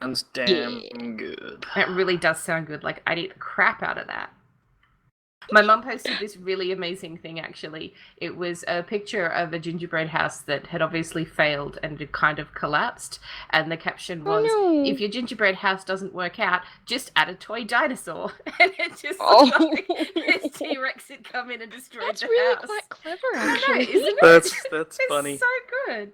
Sounds damn good. It really does sound good. Like, I'd eat the crap out of that. My mum posted this really amazing thing, actually. It was a picture of a gingerbread house that had obviously failed and had kind of collapsed. And the caption was, if your gingerbread house doesn't work out, just add a toy dinosaur. And it just looked like this T-Rex had come in and destroyed the house. That's really quite clever, actually. I know, isn't it? That's it's funny. It's so good.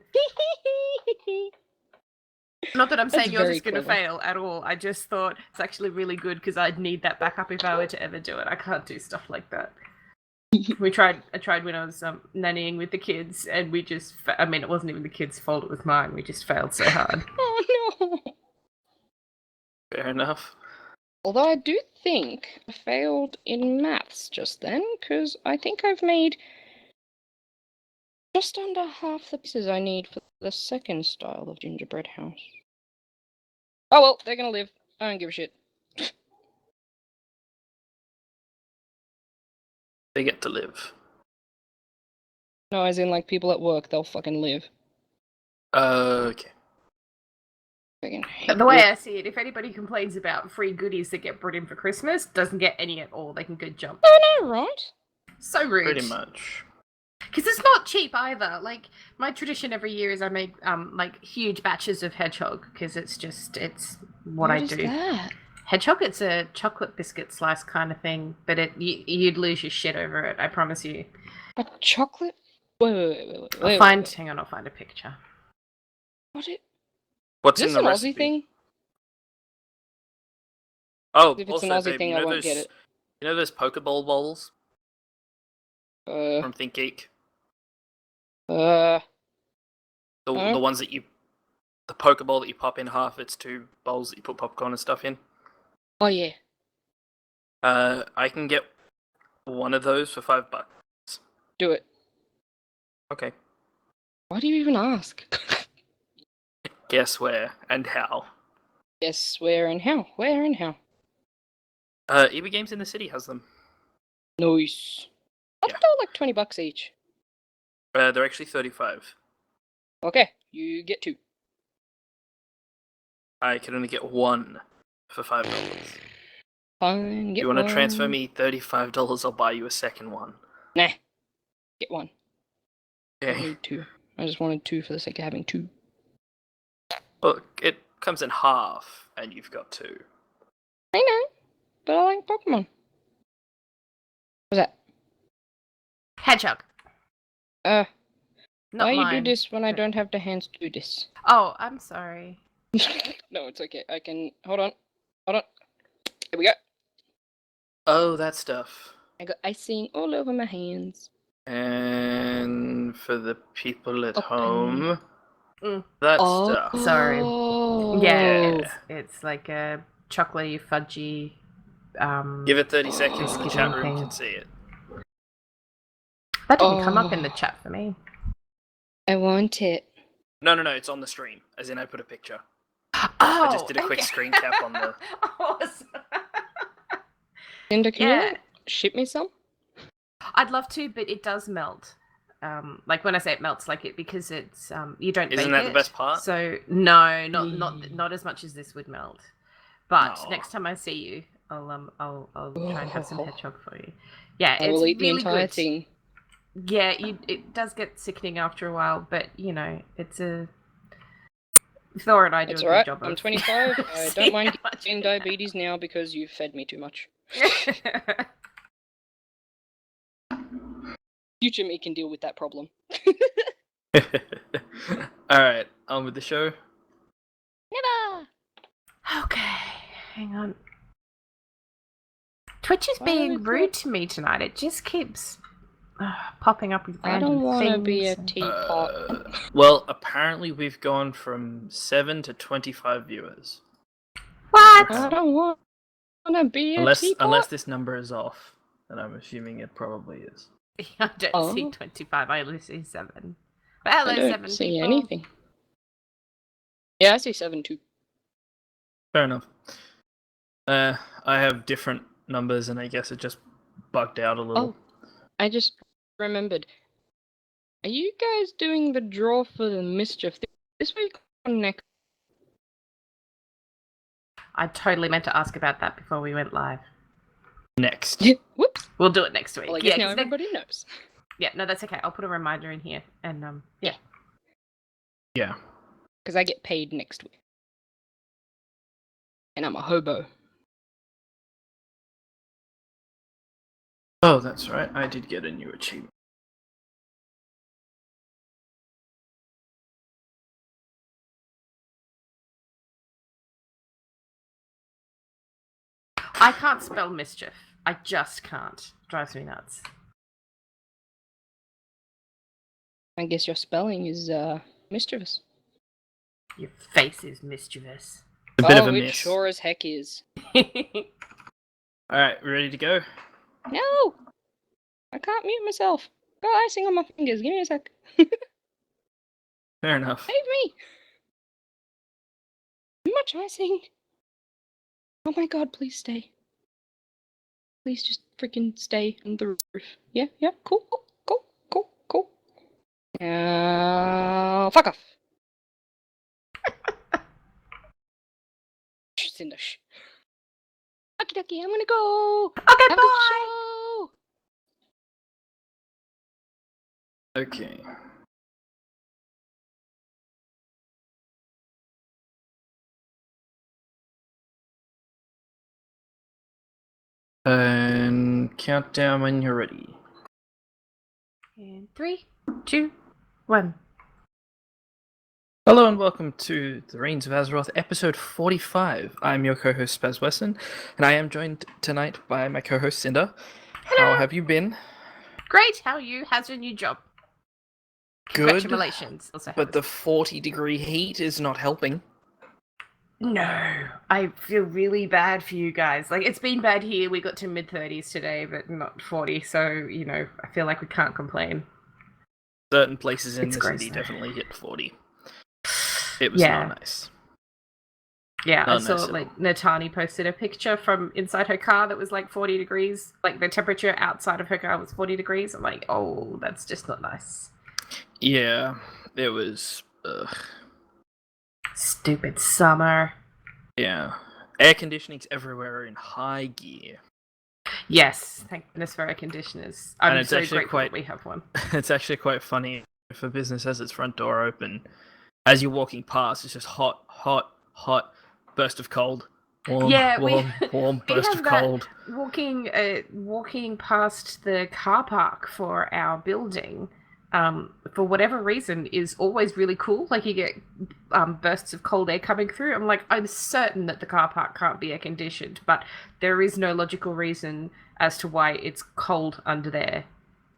Not that I'm saying yours is going to fail at all. I just thought it's actually really good because I'd need that backup if I were to ever do it. I can't do stuff like that. I tried when I was nannying with the kids, and we just, it wasn't even the kids' fault, it was mine. We just failed so hard. Oh, no. Fair enough. Although I do think I failed in maths just then, because I think I've made just under half the pieces I need for the second style of gingerbread house. Oh well, they're gonna live. I don't give a shit. They get to live. No, as in, like, people at work, they'll fucking live. Okay. The way I see it, if anybody complains about free goodies that get brought in for Christmas, doesn't get any at all. They can go jump. Oh no, right? So rude. Pretty much. Because it's not cheap either. Like, my tradition every year is I make like huge batches of hedgehog because it's what I do. That? Hedgehog, it's a chocolate biscuit slice kind of thing, but you'd lose your shit over it. I promise you. A chocolate? Wait. Hang on, I'll find a picture. What's is in this the an recipe? Aussie thing? Oh, if it's also, an Aussie babe, thing, I won't get it. You know those Pokeball bowls from Think Geek? The ones that the Pokeball that you pop in half, it's 2 bowls that you put popcorn and stuff in. Oh yeah. I can get one of those for $5. Do it. Okay. Why do you even ask? Guess where and how? Guess where and how? Where and how? EB Games in the City has them. Nice. I thought they were like $20 each. They're actually $35. Okay, you get 2. I can only get 1 for $5. Fine, get You want to transfer me $35? I'll buy you a second one. Nah. Get 1. Okay. I need 2. I just wanted 2 for the sake of having 2. Look, it comes in half, and you've got 2. I know, but I like Pokemon. What's that? Hedgehog. Not why mine. You do this when I don't have the hands to do this? Oh, I'm sorry. No, it's okay. I can... Hold on. Here we go. Oh, that stuff. I got icing all over my hands. And for the people at home, that stuff. Sorry. Yeah, it's like a chocolatey, fudgy. Give it 30 seconds and the chat room can see it. That didn't come up in the chat for me. I want it. No, it's on the stream. As in, I put a picture. Oh, I just did a quick screen cap on the... Awesome. Cinder, can you ship me some? I'd love to, but it does melt. Like when I say it melts, like it because it's you don't. Isn't that the best part? So no, not as much as this would melt. But next time I see you, I'll try and have some hedgehog for you. Yeah, I will eat the entire thing. Yeah, it does get sickening after a while, but you know it's a. Thor and I do a good job. I'm 25. I don't mind getting diabetes now because you've fed me too much. Future me can deal with that problem. Alright, on with the show. Never! Okay, hang on. Twitch is being rude to me tonight. It just keeps popping up with random things. I don't want to be a teapot. Well, apparently we've gone from 7 to 25 viewers. What? I don't want to be a teapot. Unless this number is off, and I'm assuming it probably is. I don't see 25, I only see 7. Well, hello, 7 people. I don't see anything. Yeah, I see 7 too. Fair enough. I have different numbers, and I guess it just bugged out a little. Oh, I just remembered. Are you guys doing the draw for the mischief this week or next? I totally meant to ask about that before we went live. Next. Whoops. We'll do it next week. Well, I guess now everybody knows. Yeah, no, that's okay. I'll put a reminder in here. And, yeah. Yeah. Because I get paid next week. And I'm a hobo. Oh, that's right. I did get a new achievement. I can't spell mischief. I just can't. Drives me nuts. I guess your spelling is mischievous. Your face is mischievous. A bit of a it miss. sure as heck is. Alright, ready to go? No! I can't mute myself. Got icing on my fingers. Give me a sec. Fair enough. Save me! Too much icing. Oh my god, please stay. Please just freaking stay on the roof. Yeah, cool. Fuck off. Cinder. Okie dokie, I'm gonna go. Okay, Have bye! a show. Okay. And countdown when you're ready. In 3, 2, 1. Hello and welcome to the Reins of Azeroth, episode 45. I'm your co-host Spaz Wesson, and I am joined tonight by my co-host Cinder. Hello. How have you been? Great, how are you? How's your new job? Good. Congratulations. Also, But the 40-degree heat is not helping. No, I feel really bad for you guys. Like, it's been bad here. We got to mid-30s today, but not 40, so, you know, I feel like we can't complain. Certain places in It's the gross, city though. definitely hit 40. It was Yeah. not nice. Yeah, I Not saw, nice at like, Natani posted a picture from inside her car that was, like, 40 degrees. Like, the temperature outside of her car was 40 degrees. I'm like, oh, that's just not nice. Yeah, it was... Stupid summer. Yeah. Air conditioning's everywhere in high gear. Yes, thank goodness for air conditioners. I'm And it's so actually grateful that quite- we have one. It's actually quite funny if a business has its front door open. As you're walking past, it's just hot, burst of cold. Warm, Yeah, warm, warm, we burst have of that cold. walking past the car park for our building, for whatever reason, is always really cool. Like, you get bursts of cold air coming through. I'm like, I'm certain that the car park can't be air conditioned, but there is no logical reason as to why it's cold under there,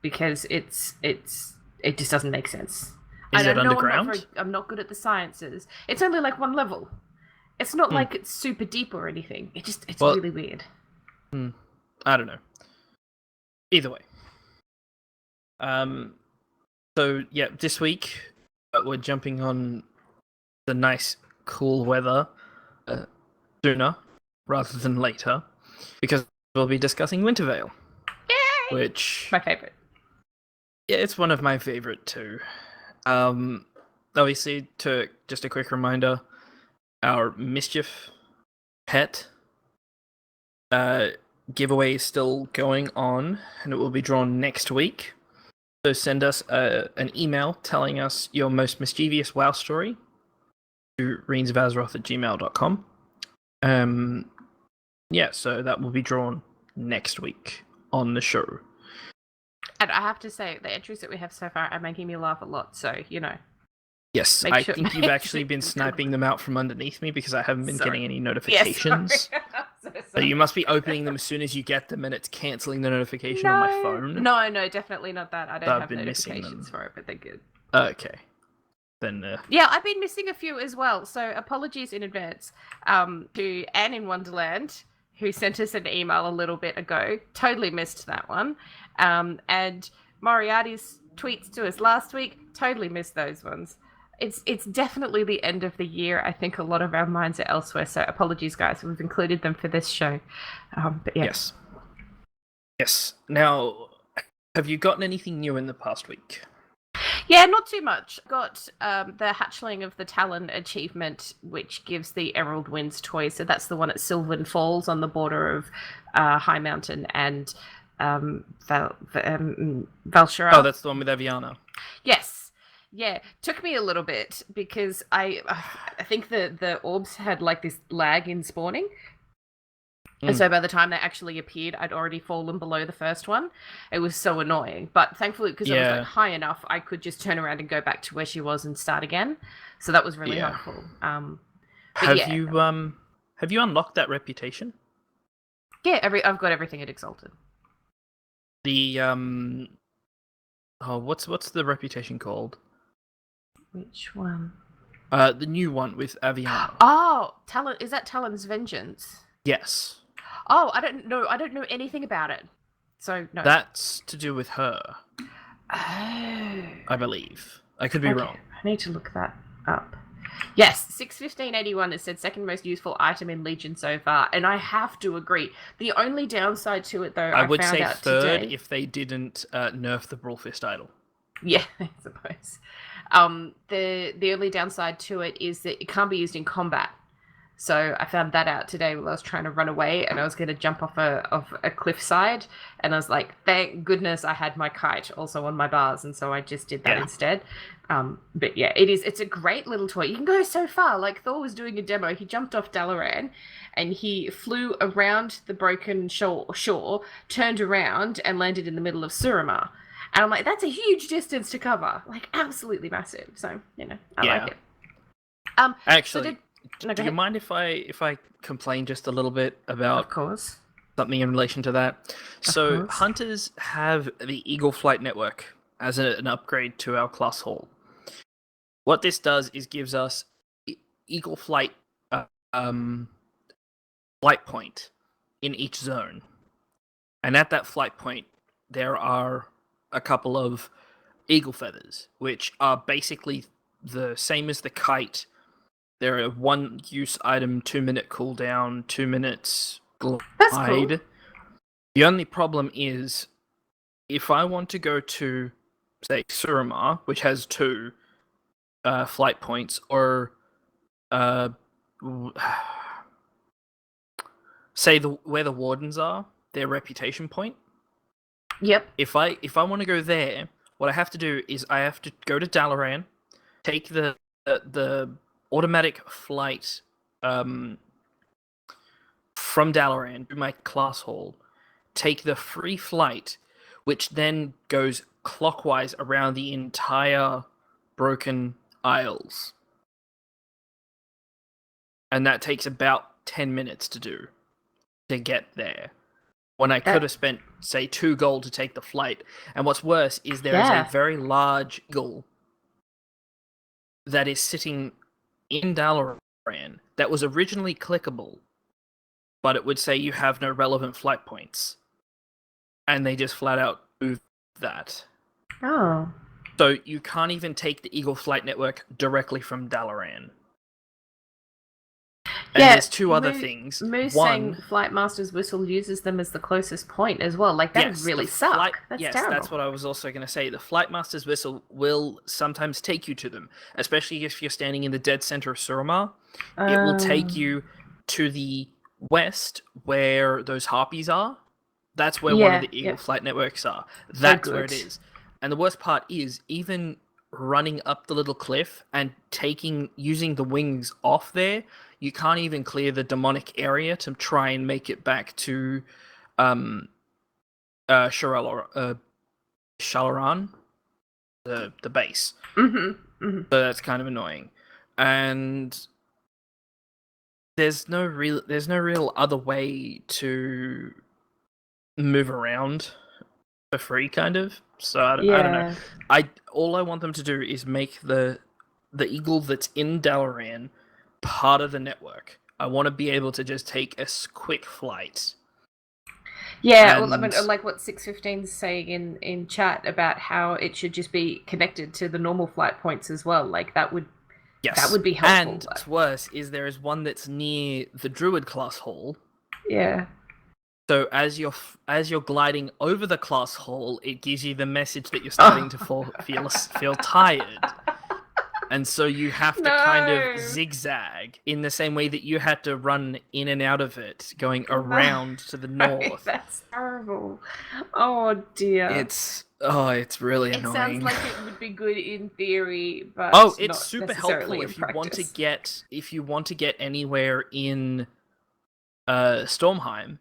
because it just doesn't make sense. Is it know underground? I'm not good at the sciences. It's only like one level. It's not like it's super deep or anything. It's really weird. I don't know. Either way. So, yeah, this week we're jumping on the nice, cool weather sooner rather than later, because we'll be discussing Wintervale. Yay! Which... My favorite. Yeah, it's one of my favorite too. Obviously, just a quick reminder, our Mischief pet giveaway is still going on, and it will be drawn next week. So send us an email telling us your most mischievous WoW story to reinsofAzeroth@gmail.com. Yeah, so that will be drawn next week on the show. And I have to say, the entries that we have so far are making me laugh a lot, so, you know. Yes, Make I sure- think you've actually been sniping them out from underneath me because I haven't been Sorry. getting any Yes, notifications. so So you must be opening them as soon as you get them, and it's cancelling the notification on my phone. No, definitto not that. I don't I've have been missing notifications them. for it, but they're good. Okay. Then, Yeah, I've been missing a few as well, so apologies in advance to Anne in Wonderland, who sent us an email a little bit ago. Totally missed that one. And Moriarty's tweets to us last week, totally missed those ones. It's definitely the end of the year. I think a lot of our minds are elsewhere, so apologies, guys. We've included them for this show. But yeah. Yes. Now, have you gotten anything new in the past week? Yeah, not too much. Got the Hatchling of the Talon achievement, which gives the Emerald Winds toy. So that's the one at Sylvan Falls on the border of High Mountain and Valshara. Oh, that's the one with Aviana. Yes. Yeah, took me a little bit because I think the orbs had like this lag in spawning. And so by the time they actually appeared, I'd already fallen below the first one. It was so annoying. But thankfully, because it was like high enough, I could just turn around and go back to where she was and start again. So that was really helpful. Have you unlocked that reputation? Yeah, I've got everything at Exalted. The what's the reputation called? Which one? The new one with Aviana. Oh, Talon, is that Talon's Vengeance? Yes. Oh, I don't know anything about it. So no. That's to do with her. Oh. I believe. I could be wrong. I need to look that up. Yes, 61581 it said second most useful item in Legion so far, and I have to agree. The only downside to it, though, I would found say out third today, if they didn't nerf the Brawlfist idol. Yeah, I suppose. The only downside to it is that it can't be used in combat. So I found that out today while I was trying to run away, and I was going to jump off a cliffside, and I was like, thank goodness I had my kite also on my bars, and so I just did that instead. But yeah, it's a great little toy. You can go so far. Like Thor was doing a demo. He jumped off Dalaran, and he flew around the broken shore, turned around, and landed in the middle of Suramar. And I'm like, that's a huge distance to cover. Like, absolutely massive. So, I like it. Actually... Do you mind if I complain just a little bit about of course. Something in relation to that? So hunters have the Eagle Flight Network as an upgrade to our class hall. What this does is gives us Eagle Flight flight point in each zone. And at that flight point, there are a couple of eagle feathers, which are basically the same as the kite. They're a one-use item, 2-minute cooldown, 2 minutes glide. That's cool. The only problem is, if I want to go to, say, Suramar, which has 2 flight points, or say where the wardens are, their reputation point. Yep. If I want to go there, what I have to do is I have to go to Dalaran, take the automatic flight from Dalaran to my class hall, take the free flight, which then goes clockwise around the entire Broken Isles. And that takes about 10 minutes to get there. When I could have spent, say, 2 gold to take the flight. And what's worse is there is a very large eagle that is sitting in Dalaran that was originally clickable, but it would say you have no relevant flight points. And they just flat out moved that. Oh. So you can't even take the Eagle Flight Network directly from Dalaran. And there's 2 other things. Moose saying Flight Master's Whistle uses them as the closest point as well. Like, that would really suck. That's terrible. That's what I was also going to say. The Flight Master's Whistle will sometimes take you to them, especially if you're standing in the dead center of Suramar. It will take you to the west where those harpies are. That's where one of the Eagle Flight Networks are. That's where it is. And the worst part is, even running up the little cliff and using the wings off there, you can't even clear the demonic area to try and make it back to Shalaran, the base. Mm-hmm. So that's kind of annoying. And there's no real other way to move around for free, kind of. So I don't know. All I want them to do is make the eagle that's in Dalaran part of the network. I want to be able to just take a quick flight. Yeah, well, I mean, like what 615's saying in chat about how it should just be connected to the normal flight points as well. Like, that would be helpful. And what's worse is there is one that's near the Druid class hall. Yeah. So as you're gliding over the class hall, it gives you the message that you're starting to feel tired. And so you have to kind of zigzag in the same way that you had to run in and out of it, going around to the north. That's terrible. Oh dear. It's really annoying. It sounds like it would be good in theory, but it's not super helpful if you want to get anywhere in Stormheim,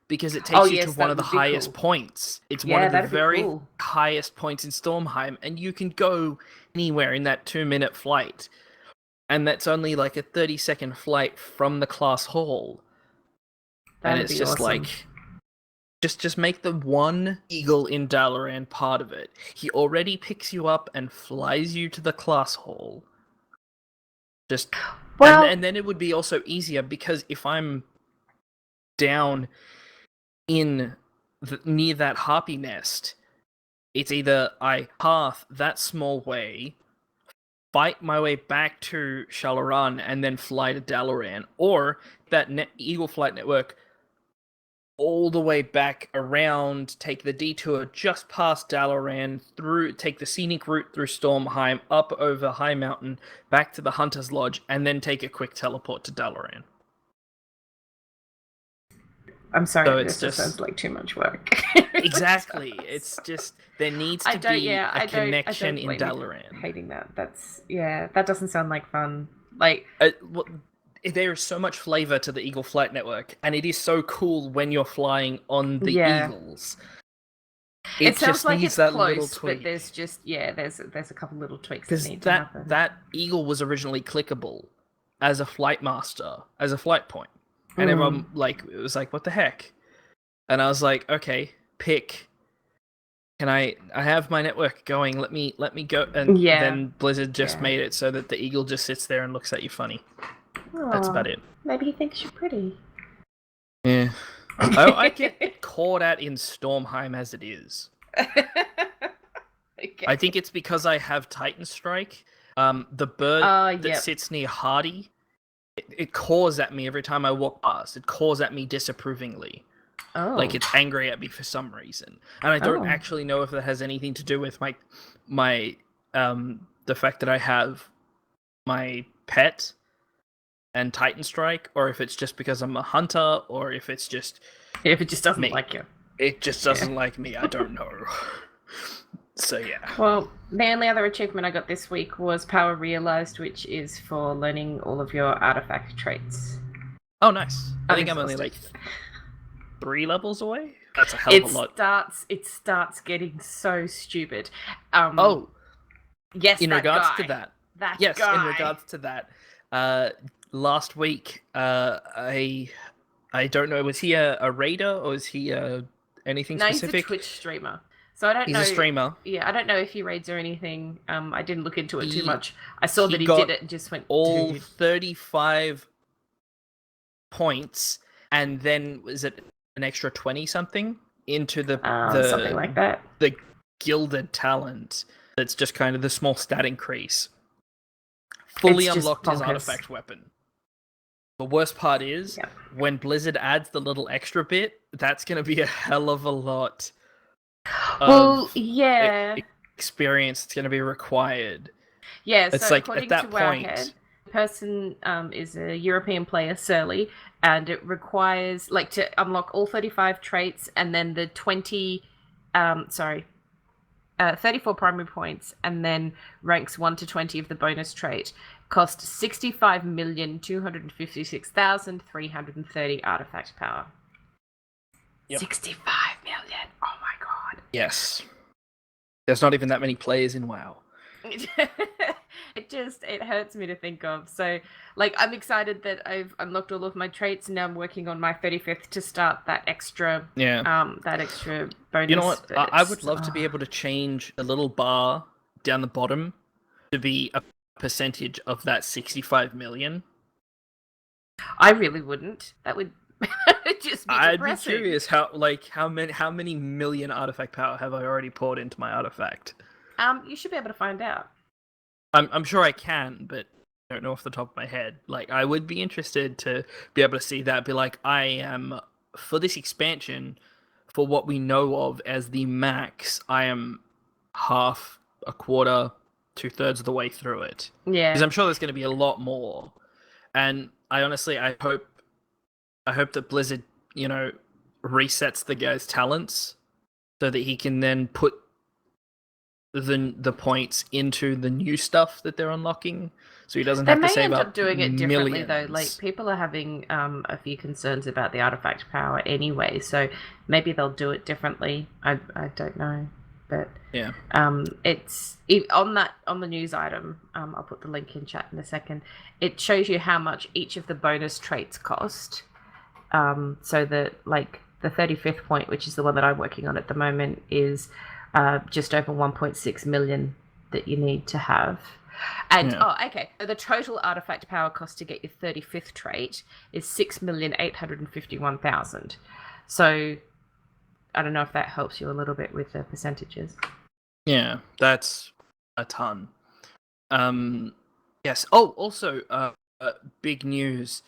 because it takes you to one of the highest points. It's one of the very highest points in Stormheim, and you can go anywhere in that 2-minute flight. And that's only like a 30-second flight from the class hall. And it's just awesome. Like, just make the one eagle in Dalaran part of it. He already picks you up and flies you to the class hall. And then it would be also easier, because if I'm down in near that harpy nest, it's either I path that small way, fight my way back to Shalaran, and then fly to Dalaran, or that Eagle Flight Network all the way back around, take the detour just past Dalaran, take the scenic route through Stormheim, up over High Mountain, back to the Hunter's Lodge, and then take a quick teleport to Dalaran. I'm sorry, this just sounds like too much work. Exactly. It's just, there needs to be a connection in Dalaran. Hating that. That doesn't sound like fun. Like, there is so much flavor to the Eagle Flight Network, and it is so cool when you're flying on the Eagles. It sounds like it's close, but there's just there's a couple little tweaks that need to happen. That Eagle was originally clickable as a flight master, as a flight point. And everyone, it was like, what the heck? And I was like, okay, pick. Can I have my network going, let me go. And then Blizzard just made it so that the eagle just sits there and looks at you funny. Aww, that's about it. Maybe he thinks you're pretty. Yeah. I get caught at in Stormheim as it is. Okay. I think it's because I have Titan Strike. The bird that sits near Hardy, it caws at me every time I walk past. It caws at me disapprovingly. Oh. Like it's angry at me for some reason. And I don't actually know if that has anything to do with my the fact that I have my pet and Titan Strike, or if it's just because I'm a hunter, or if it's just... If it just doesn't like you. It just doesn't like me, I don't know. So yeah. Well, the only other achievement I got this week was Power Realized, which is for learning all of your artifact traits. Oh, nice. I think I'm only like 3 levels away. That's a hell of a lot. It starts getting so stupid. Yes, in regards to that. In regards to that. Last week, I don't know, was he a raider or is he anything specific? He's a Twitch streamer. So I don't know. He's a streamer. Yeah, I don't know if he raids or anything. I didn't look into it too much. I saw that he did it and just went... all 35 points, and then was it an extra 20-something into the something like that. The gilded talent. That's just kind of the small stat increase. Fully unlocked his artifact weapon. The worst part is, when Blizzard adds the little extra bit, that's going to be a hell of a lot experience that's going to be required. Yeah, it's so like according at that to point, Wowhead, the person is a European player, Surly, and it requires to unlock all 35 traits and then the 34 primary points, and then ranks 1 to 20 of the bonus trait. Cost 65,256,330 artifact power. Yep. 65 million. Oh my god. Yes. There's not even that many players in WoW. It hurts me to think of. So, I'm excited that I've unlocked all of my traits, and now I'm working on my 35th to start that extra that extra bonus. You know what? I would love to be able to change a little bar down the bottom to be a percentage of that 65 million. I really wouldn't. That would just be depressing. I'd be curious how many million artifact power have I already poured into my artifact? You should be able to find out. I'm sure I can, but I don't know off the top of my head. I would be interested to be able to see that. Be like, I am for this expansion, for what we know of as the max, I am half, a quarter, 2/3 of the way through it. Yeah. Because I'm sure there's going to be a lot more. And I hope that Blizzard, resets the guy's talents so that he can then put the points into the new stuff that they're unlocking, so he doesn't have to save up doing it differently millions. though. Like, people are having a few concerns about the artifact power anyway, so maybe they'll do it differently. I don't know, but yeah, it's on the news item. I'll put the link in chat in a second. It shows you how much each of the bonus traits cost. So that, like, the 35th point, which is the one that I'm working on at the moment, is just over 1.6 million that you need to have. And so the total artifact power cost to get your 35th trait is 6,851,000. So I don't know if that helps you a little bit with the percentages. Yeah, that's a ton. Yes. Oh, also, big news.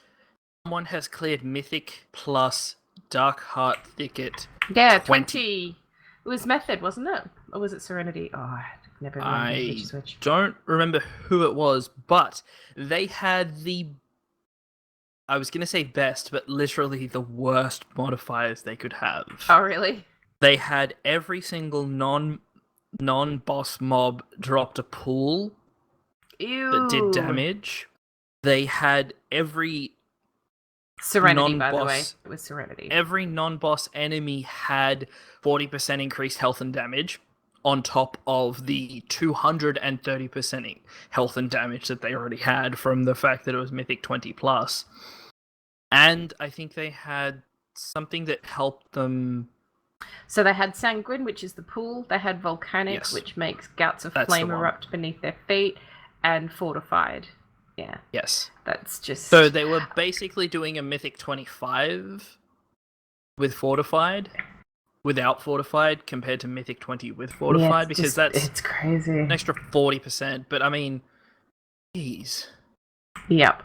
Someone has cleared Mythic plus Dark Heart Thicket. Yeah, 20. It was Method, wasn't it? Or was it Serenity? Oh, I never remember I which. don't remember who it was, but they had I was going to say best, but literally the worst modifiers they could have. Oh, really? They had every single non-boss mob dropped a pool that did damage. They had every Serenity, by the way. It was Serenity. Every non-boss enemy had 40% increased health and damage on top of the 230% health and damage that they already had from the fact that it was Mythic 20+. And I think they had something that helped them. So they had Sanguine, which is the pool. They had Volcanic, which makes gouts of flame erupt beneath their feet, and Fortified. Yeah. Yes. That's just... So they were basically doing a Mythic 25 with Fortified, without Fortified, compared to Mythic 20 with Fortified, because it's crazy. An extra 40%. But I mean, geez. Yep.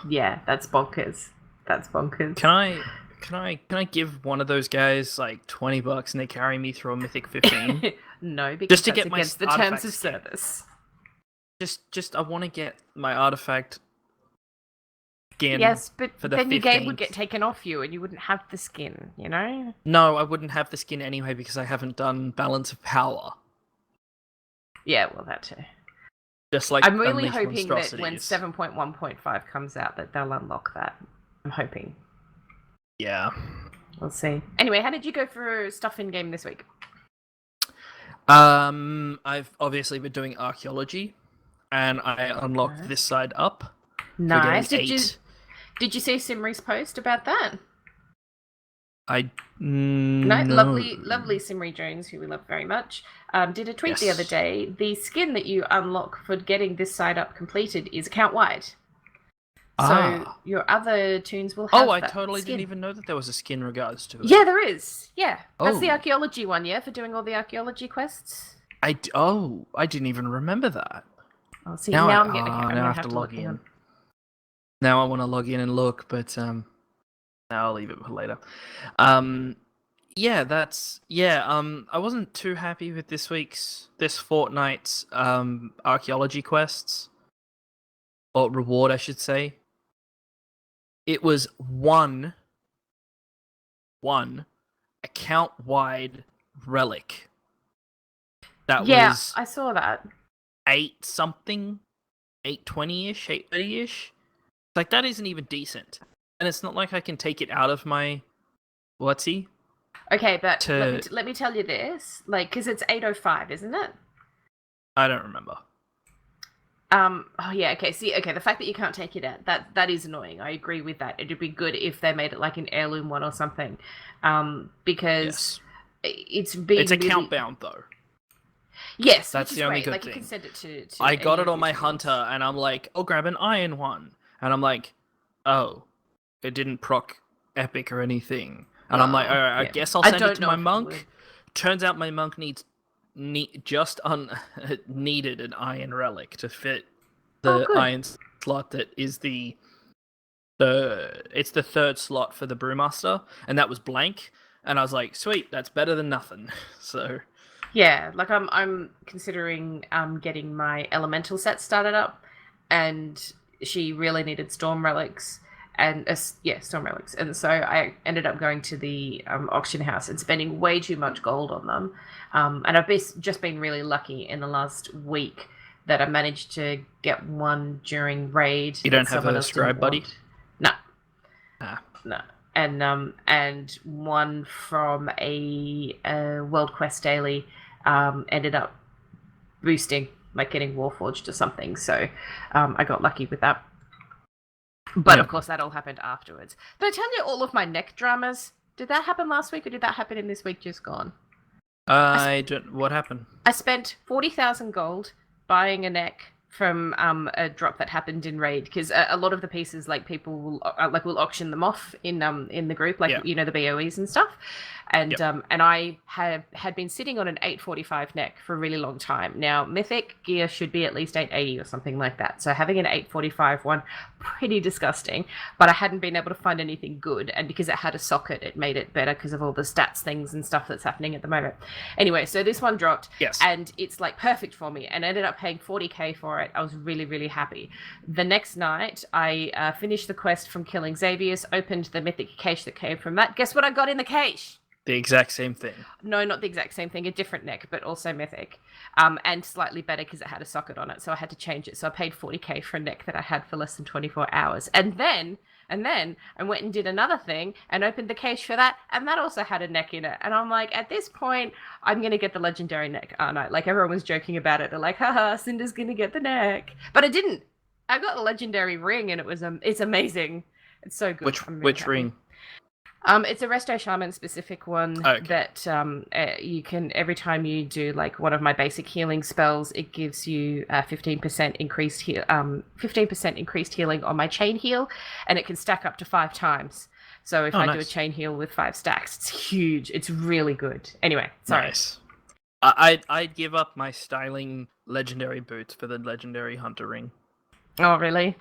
Yeah, that's bonkers. That's bonkers. Can I give one of those guys like $20 and they carry me through a Mythic 15? No, because just to that's get against my the terms of service. Just I want to get my artifact skin. Yes, but for the then 15th. your game would get taken off you and you wouldn't have the skin, you know? No, I wouldn't have the skin anyway because I haven't done Balance of Power. Yeah, well, that too. Just like I'm really hoping that when 7.1.5 comes out that they'll unlock that. I'm hoping. Yeah. We'll see. Anyway, how did you go for stuff in game this week? I've obviously been doing archaeology, and I unlocked this side up. Nice. Did you see Simri's post about that? No. Lovely Simri Jones, who we love very much, did a tweet the other day. The skin that you unlock for getting this side up completed is account wide. So your other tunes will have I that totally skin. didn't even know that there was a skin regards to it. Yeah, there is. Yeah. That's the archaeology one, yeah, for doing all the archaeology quests. I didn't even remember that. Oh, see, now I'm getting now I have to log in. Now I want to log in and look, but now I'll leave it for later. I wasn't too happy with this fortnight's archaeology quests, or reward, I should say. It was one account-wide relic. Was I saw that. 820-ish, 830-ish. Like, that isn't even decent. And it's not like I can take it out of my WotC. Okay, but let me tell you this. Like, because it's 805, isn't it? I don't remember. The fact that you can't take it out, that is annoying. I agree with that. It'd be good if they made it like an heirloom one or something. Because it's account bound though. Yes, that's the only good thing. You can send it to I got it on my hunter, and I'm like, I'll grab an iron one, and I'm like, oh, it didn't proc epic or anything, and I'm like, all right, I guess I'll send it to my monk. Turns out my monk needed an iron relic to fit the iron slot that is the It's the third slot for the Brewmaster, and that was blank. And I was like, sweet, that's better than nothing. So yeah, like I'm considering getting my elemental set started up, and she really needed storm relics and storm relics, and so I ended up going to the auction house and spending way too much gold on them, and I've just been really lucky in the last week that I managed to get one during raid. You don't have a scribe buddy? No. Ah. No. And one from a World Quest Daily ended up boosting, like getting Warforged or something. So I got lucky with that. But of course, that all happened afterwards. Did I tell you all of my neck dramas? Did that happen last week, or did that happen in this week just gone? What happened? I spent 40,000 gold buying a neck from a drop that happened in raid, because a lot of the pieces, like, people will auction them off in the group, like the BOEs and stuff, and and I had been sitting on an 845 neck for a really long time. Now mythic gear should be at least 880 or something like that, so having an 845 one, pretty disgusting, but I hadn't been able to find anything good, and because it had a socket, it made it better because of all the stats things and stuff that's happening at the moment. Anyway, so this one dropped, and it's like perfect for me, and I ended up paying 40k for it. I was really, really happy. The next night, I finished the quest from killing Xavius, opened the mythic cache that came from that. Guess what I got in the cache? The exact same thing. No, not the exact same thing. A different neck, but also mythic, and slightly better because it had a socket on it. So I had to change it. So I paid 40k for a neck that I had for less than 24 hours. And then I went and did another thing and opened the cache for that, and that also had a neck in it. And I'm like, at this point, I'm going to get the legendary neck, aren't I? Like, everyone was joking about it. They're like, haha, Cinder's going to get the neck. But I didn't. I got the legendary ring, and it's amazing. It's so good. Which ring? It's a Resto Shaman specific one that you can, every time you do like one of my basic healing spells, it gives you 15% increased 15% increased healing on my chain heal, and it can stack up to 5 times. So if I do a chain heal with 5 stacks, it's huge. It's really good. Anyway, sorry. Nice. I'd give up my styling legendary boots for the legendary hunter ring. Oh, really?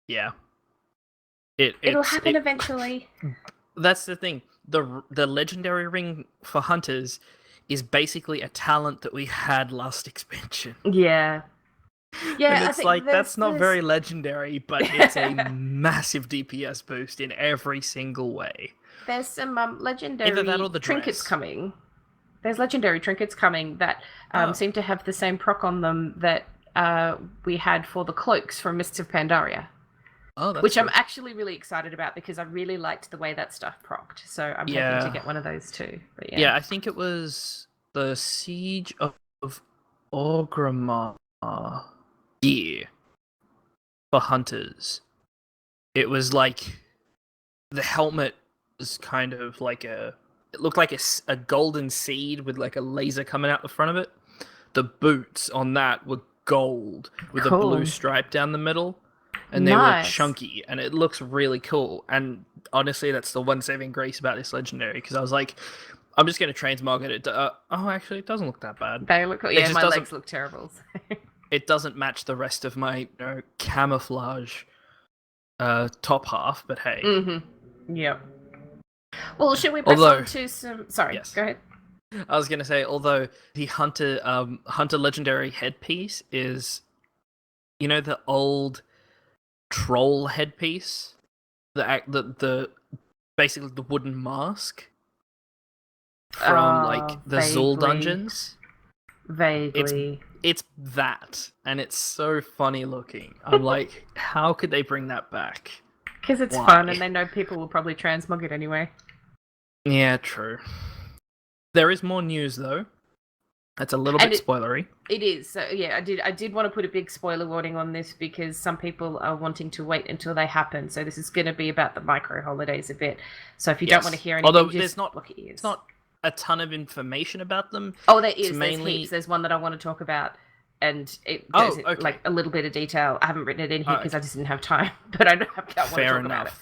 Yeah. It'll happen eventually. That's the thing. The legendary ring for hunters is basically a talent that we had last expansion. Yeah. Yeah, and it's like, that's not very legendary, but it's a massive DPS boost in every single way. There's some legendary trinkets coming. There's legendary trinkets coming that seem to have the same proc on them that we had for the cloaks from Mists of Pandaria. Oh, that's which good. I'm actually really excited about because I really liked the way that stuff procced. So I'm hoping to get one of those too. But yeah, I think it was the Siege of Orgrimmar gear for hunters. It was like the helmet was kind of like it looked like a golden seed with like a laser coming out the front of it. The boots on that were gold with a blue stripe down the middle. And they were chunky, and it looks really cool. And honestly, that's the one saving grace about this legendary, because I was like, I'm just going to transmog it. Actually, it doesn't look that bad. They look, yeah, my legs look terrible. It doesn't match the rest of my camouflage top half, but hey. Mm-hmm. Yep. Well, should we press on to some... Sorry, yes. Go ahead. I was going to say, although the Hunter legendary headpiece is, the old troll headpiece, the basically the wooden mask from like the Zul dungeons. Vaguely. It's that, and it's so funny looking. I'm like, how could they bring that back? Because it's fun, and they know people will probably transmog it anyway. Yeah, true. There is more news though. That's a little bit spoilery. It is. So yeah, I did want to put a big spoiler warning on this because some people are wanting to wait until they happen. So this is going to be about the micro holidays a bit. So if you don't want to hear anything, although just there's not, look at ears. It's not a ton of information about them. Oh, there is. There's heaps. There's one that I want to talk about, and it goes like a little bit of detail. I haven't written it in here because I just didn't have time, but I want to talk about it.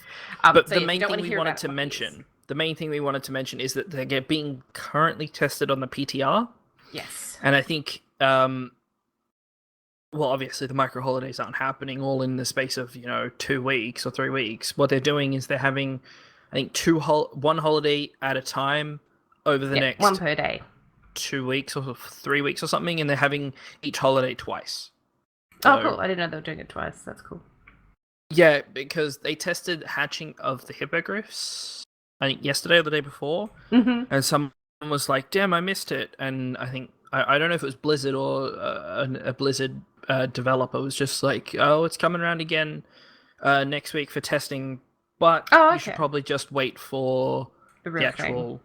But the main thing we wanted to mention, is that they're being currently tested on the PTR. Yes. And I think well, obviously the micro holidays aren't happening all in the space of 2 weeks or 3 weeks. What they're doing is they're having, I think, one holiday at a time over the next one per day, 2 weeks or 3 weeks or something, and they're having each holiday twice. So, cool! I didn't know they were doing it twice. That's cool. Yeah, because they tested hatching of the hippogriffs, I think yesterday or the day before, and someone was like, "Damn, I missed it," and I think I don't know if it was Blizzard or a Blizzard developer was just like, "Oh, it's coming around again next week for testing, but you should probably just wait for the real thing."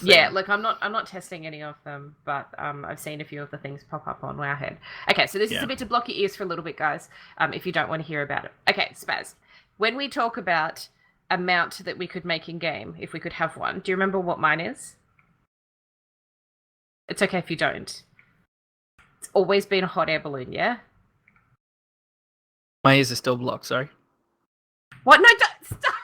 Yeah, look, I'm not testing any of them, but I've seen a few of the things pop up on Wowhead. Okay, so this is a bit to block your ears for a little bit, guys, if you don't want to hear about it. Okay, Spaz, when we talk about amount that we could make in game, if we could have one, do you remember what mine is? It's okay if you don't. It's always been a hot air balloon, yeah? My ears are still blocked, sorry. What? No, don't stop!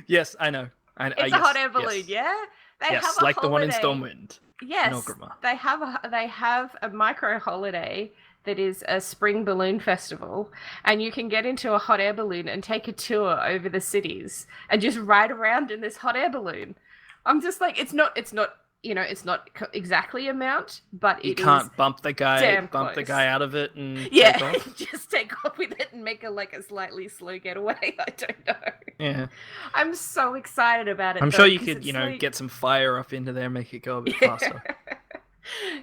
Yes, I know. It's a hot air balloon, yeah? They have a like holiday. The one in Stormwind. Yes, they have a micro holiday that is a spring balloon festival, and you can get into a hot air balloon and take a tour over the cities and just ride around in this hot air balloon. I'm just like, it's not it's not exactly amount, but you can't bump the guy out of it and take off. Just take off with it and make a slightly slow getaway. I don't know. Yeah, I'm so excited about it. I'm sure you could get some fire up into there and make it go a bit faster.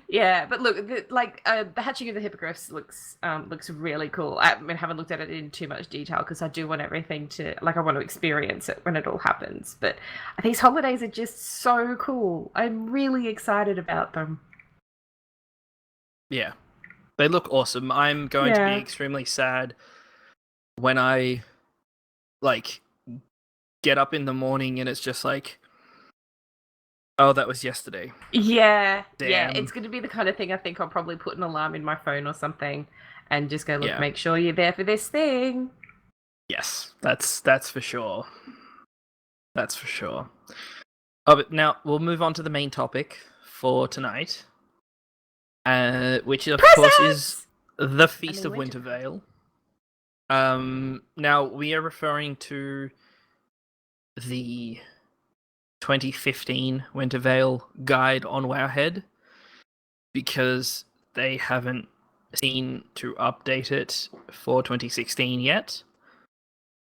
Yeah, but look, the hatching of the hippogriffs looks really cool. I haven't looked at it in too much detail because I do want everything to I want to experience it when it all happens. But these holidays are just so cool. I'm really excited about them. Yeah, they look awesome. I'm going to be extremely sad when I get up in the morning and it's just like, oh, that was yesterday. Yeah. Damn. Yeah. It's going to be the kind of thing I think I'll probably put an alarm in my phone or something and just go, look, make sure you're there for this thing. Yes, that's for sure. That's for sure. Oh, but now we'll move on to the main topic for tonight, which of course is the Feast of Wintervale. Now we are referring to the 2015 Wintervale guide on Wowhead because they haven't seen to update it for 2016 yet,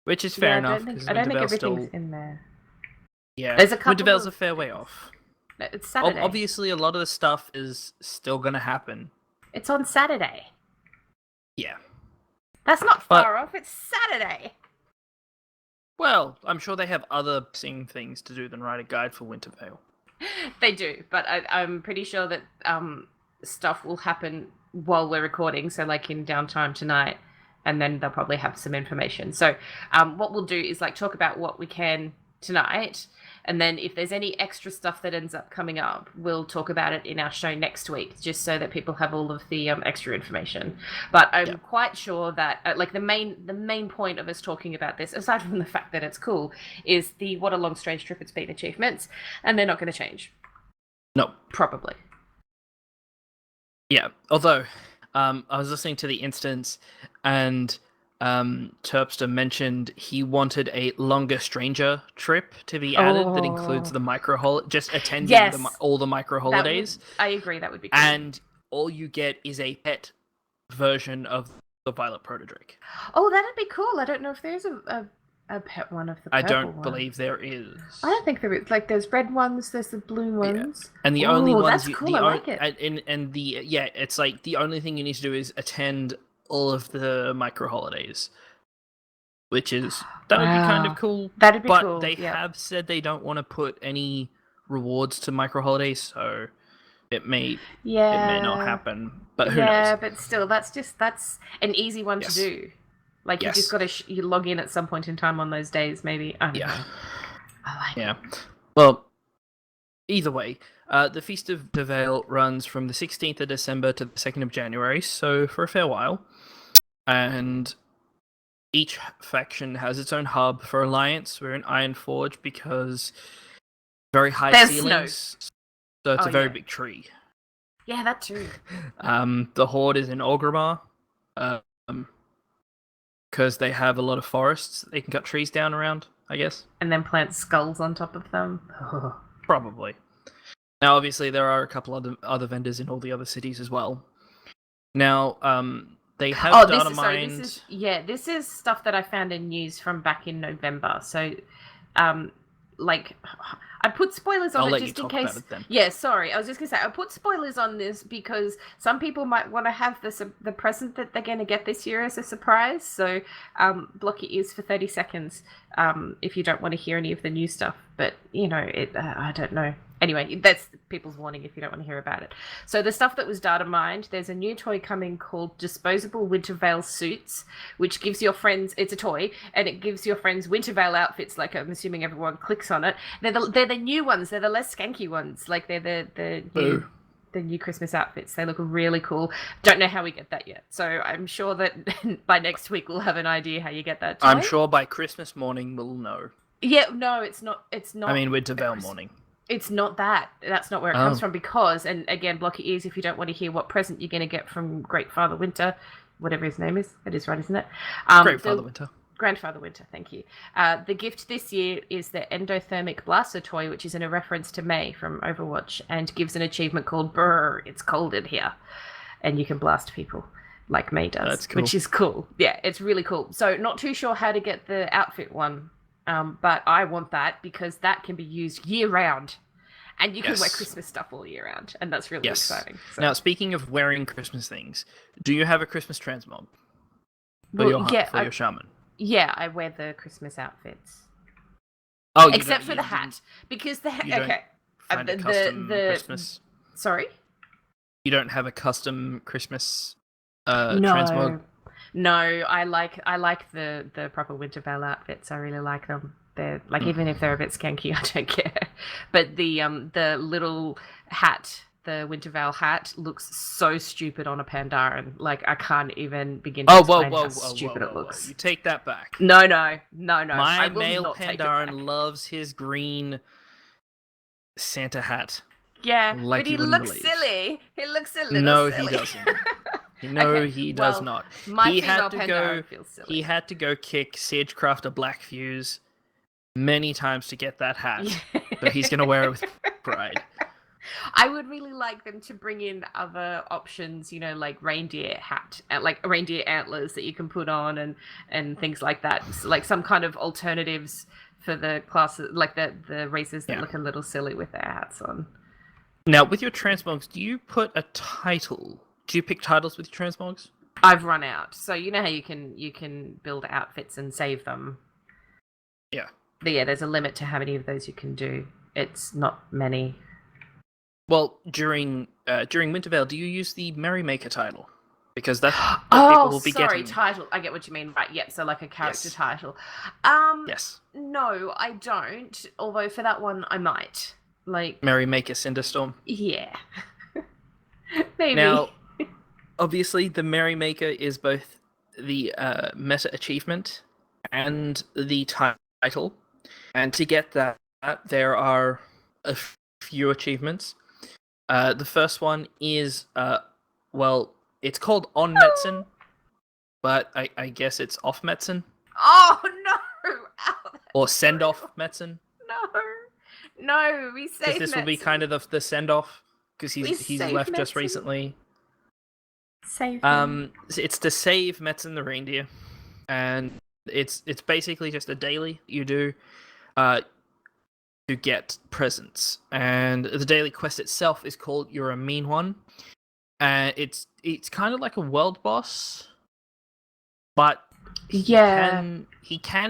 which is fair enough because I don't think everything's still in there. Yeah, Wintervale's a fair way off. It's Saturday. Obviously, a lot of the stuff is still going to happen. It's on Saturday. Yeah. That's not far off. It's Saturday. Well, I'm sure they have other pressing things to do than write a guide for Wintervale. They do, but I'm pretty sure that stuff will happen while we're recording, so in downtime tonight, and then they'll probably have some information. So what we'll do is talk about what we can tonight, and then if there's any extra stuff that ends up coming up, we'll talk about it in our show next week, just so that people have all of the extra information. But I'm quite sure that the main point of us talking about this, aside from the fact that it's cool, is the what a long strange trip it's been achievements, and they're not going to change. No, probably. Yeah, although I was listening to the instance, and Terpster mentioned he wanted a longer stranger trip to be added that includes the just attending all the micro holidays. I agree, that would be cool. And all you get is a pet version of the Violet Protodrake. Oh, that'd be cool. I don't know if there's a pet one of the purple I don't believe there is. I don't think there is. There's red ones, there's the blue ones. Yeah. And the only ones... that's cool, I like it. It's the only thing you need to do is attend all of the micro holidays, which is that would be kind of cool. That'd be cool. But they have said they don't want to put any rewards to micro holidays, so it may not happen. But who knows? Yeah, but still, that's an easy one to do. You just got to you log in at some point in time on those days, maybe. I don't know. I like it. Well, either way, the Feast of Wintervale runs from the 16th of December to the 2nd of January, so for a fair while. And each faction has its own hub. For Alliance, we're in Ironforge because very high ceilings. So it's Oh, a very yeah. big tree. Yeah, that too. The Horde is in Orgrimmar, because they have a lot of forests. They can cut trees down around, I guess. And then plant skulls on top of them. Probably. Now, obviously, there are a couple other vendors in all the other cities as well. Now, they have data mined. This is stuff that I found in news from back in November. So, like, I put spoilers on I'll it let just you in talk case. about it then. Yeah, sorry, I was just gonna say I put spoilers on this because some people might want to have the present that they're gonna get this year as a surprise. So, block your ears for 30 seconds if you don't want to hear any of the new stuff. But I don't know. Anyway, that's people's warning if you don't want to hear about it. So the stuff that was data mined, there's a new toy coming called Disposable Wintervale Suits, which gives your friends, it's a toy, and it gives your friends Wintervale outfits, like I'm assuming everyone clicks on it. They're the new ones, they're the less skanky ones, like they're the new Christmas outfits. They look really cool. Don't know how we get that yet. So I'm sure that by next week we'll have an idea how you get that toy. I'm sure by Christmas morning we'll know. Yeah, no, it's not. I mean, Wintervale morning. It's not that. That's not where it comes from because, and again, block your ears if you don't want to hear what present you're going to get from Great Father Winter, whatever his name is. It is right, isn't it? Great Father Winter. Grandfather Winter, thank you. The gift this year is the Endothermic Blaster toy, which is in a reference to May from Overwatch and gives an achievement called Brr, It's Cold in Here. And you can blast people like May does, That's cool. Which is cool. Yeah, it's really cool. So not too sure how to get the outfit one. But I want that because that can be used year round, and you can wear Christmas stuff all year round, and that's really exciting. So. Now, speaking of wearing Christmas things, do you have a Christmas transmog for your shaman? Yeah, I wear the Christmas outfits. Oh, except for the hat, because the hat. Find a custom Christmas. Sorry. You don't have a custom Christmas transmog. No, I like the proper Wintervale outfits. I really like them. They're like even if they're a bit skanky, I don't care. But the little hat, the Wintervale hat, looks so stupid on a Pandaren. Like I can't even begin to explain how stupid it looks. You take that back. No. My male Pandaren loves his green Santa hat. Yeah, like but he looks silly. He looks a little silly. He doesn't. No, he does not. He had to go kick Sagecrafter Black Fuse many times to get that hat, but he's gonna wear it with pride. I would really like them to bring in other options, like reindeer hat, like reindeer antlers that you can put on, and things like that. So, like some kind of alternatives for the classes, like the races that look a little silly with their hats on. Now, with your transmogs, do you put a title? Do you pick titles with your transmogs? I've run out. So you know how you can build outfits and save them? Yeah. But yeah, there's a limit to how many of those you can do. It's not many. Well, during Wintervale, do you use the Merrymaker title? Because that's what people will be getting. Title. I get what you mean. Right, yep, so like a character title. Yes. No, I don't. Although for that one, I might. Like Merrymaker Cinderstorm? Yeah. Maybe. Now, obviously, the Merrymaker is both the meta achievement and the title. And to get that, there are a few achievements. The first one is, it's called On Metzen, but I guess it's Off Metzen. Oh, no! Ow, or Send Off Metzen. No, we saved Because this will be kind of the send-off, because he's left Metzen. just recently. Save him. It's to save Metzen the reindeer, and it's basically just a daily you do to get presents, and the daily quest itself is called You're a Mean One, and it's kind of like a world boss, but he can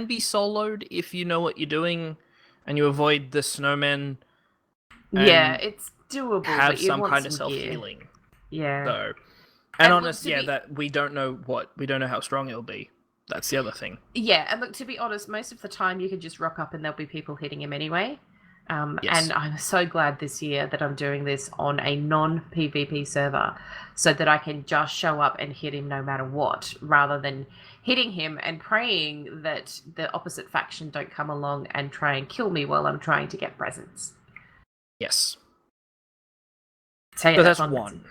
be soloed if you know what you're doing and you avoid the snowmen. Yeah, it's doable. Have but some kind of self-healing. Yeah. So, and honestly, that we don't know how strong it'll be. That's the other thing. Yeah, and look, to be honest, most of the time you can just rock up and there'll be people hitting him anyway. Yes. And I'm so glad this year that I'm doing this on a non-PvP server so that I can just show up and hit him no matter what, rather than hitting him and praying that the opposite faction don't come along and try and kill me while I'm trying to get presents. Yes. So yeah, So that's on one.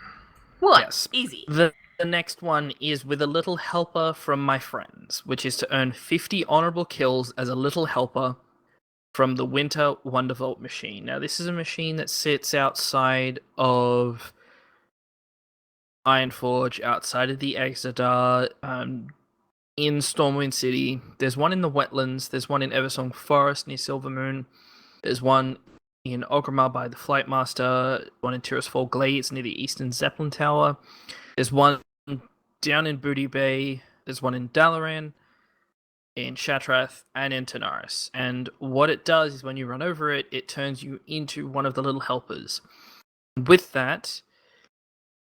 What? Yes. Easy. The next one is with a little helper from my friends, which is to earn 50 honorable kills as a little helper from the Winter Wondervault machine. Now, this is a machine that sits outside of Ironforge, outside of the Exeter, in Stormwind City. There's one in the Wetlands. There's one in Eversong Forest near Silvermoon. There's one in Orgrimmar by the Flightmaster. One in Tirisfal Glades near the Eastern Zeppelin Tower. There's one down in Booty Bay. There's one in Dalaran, in Shatrath, and in Tanaris. And what it does is when you run over it, it turns you into one of the little helpers. With that,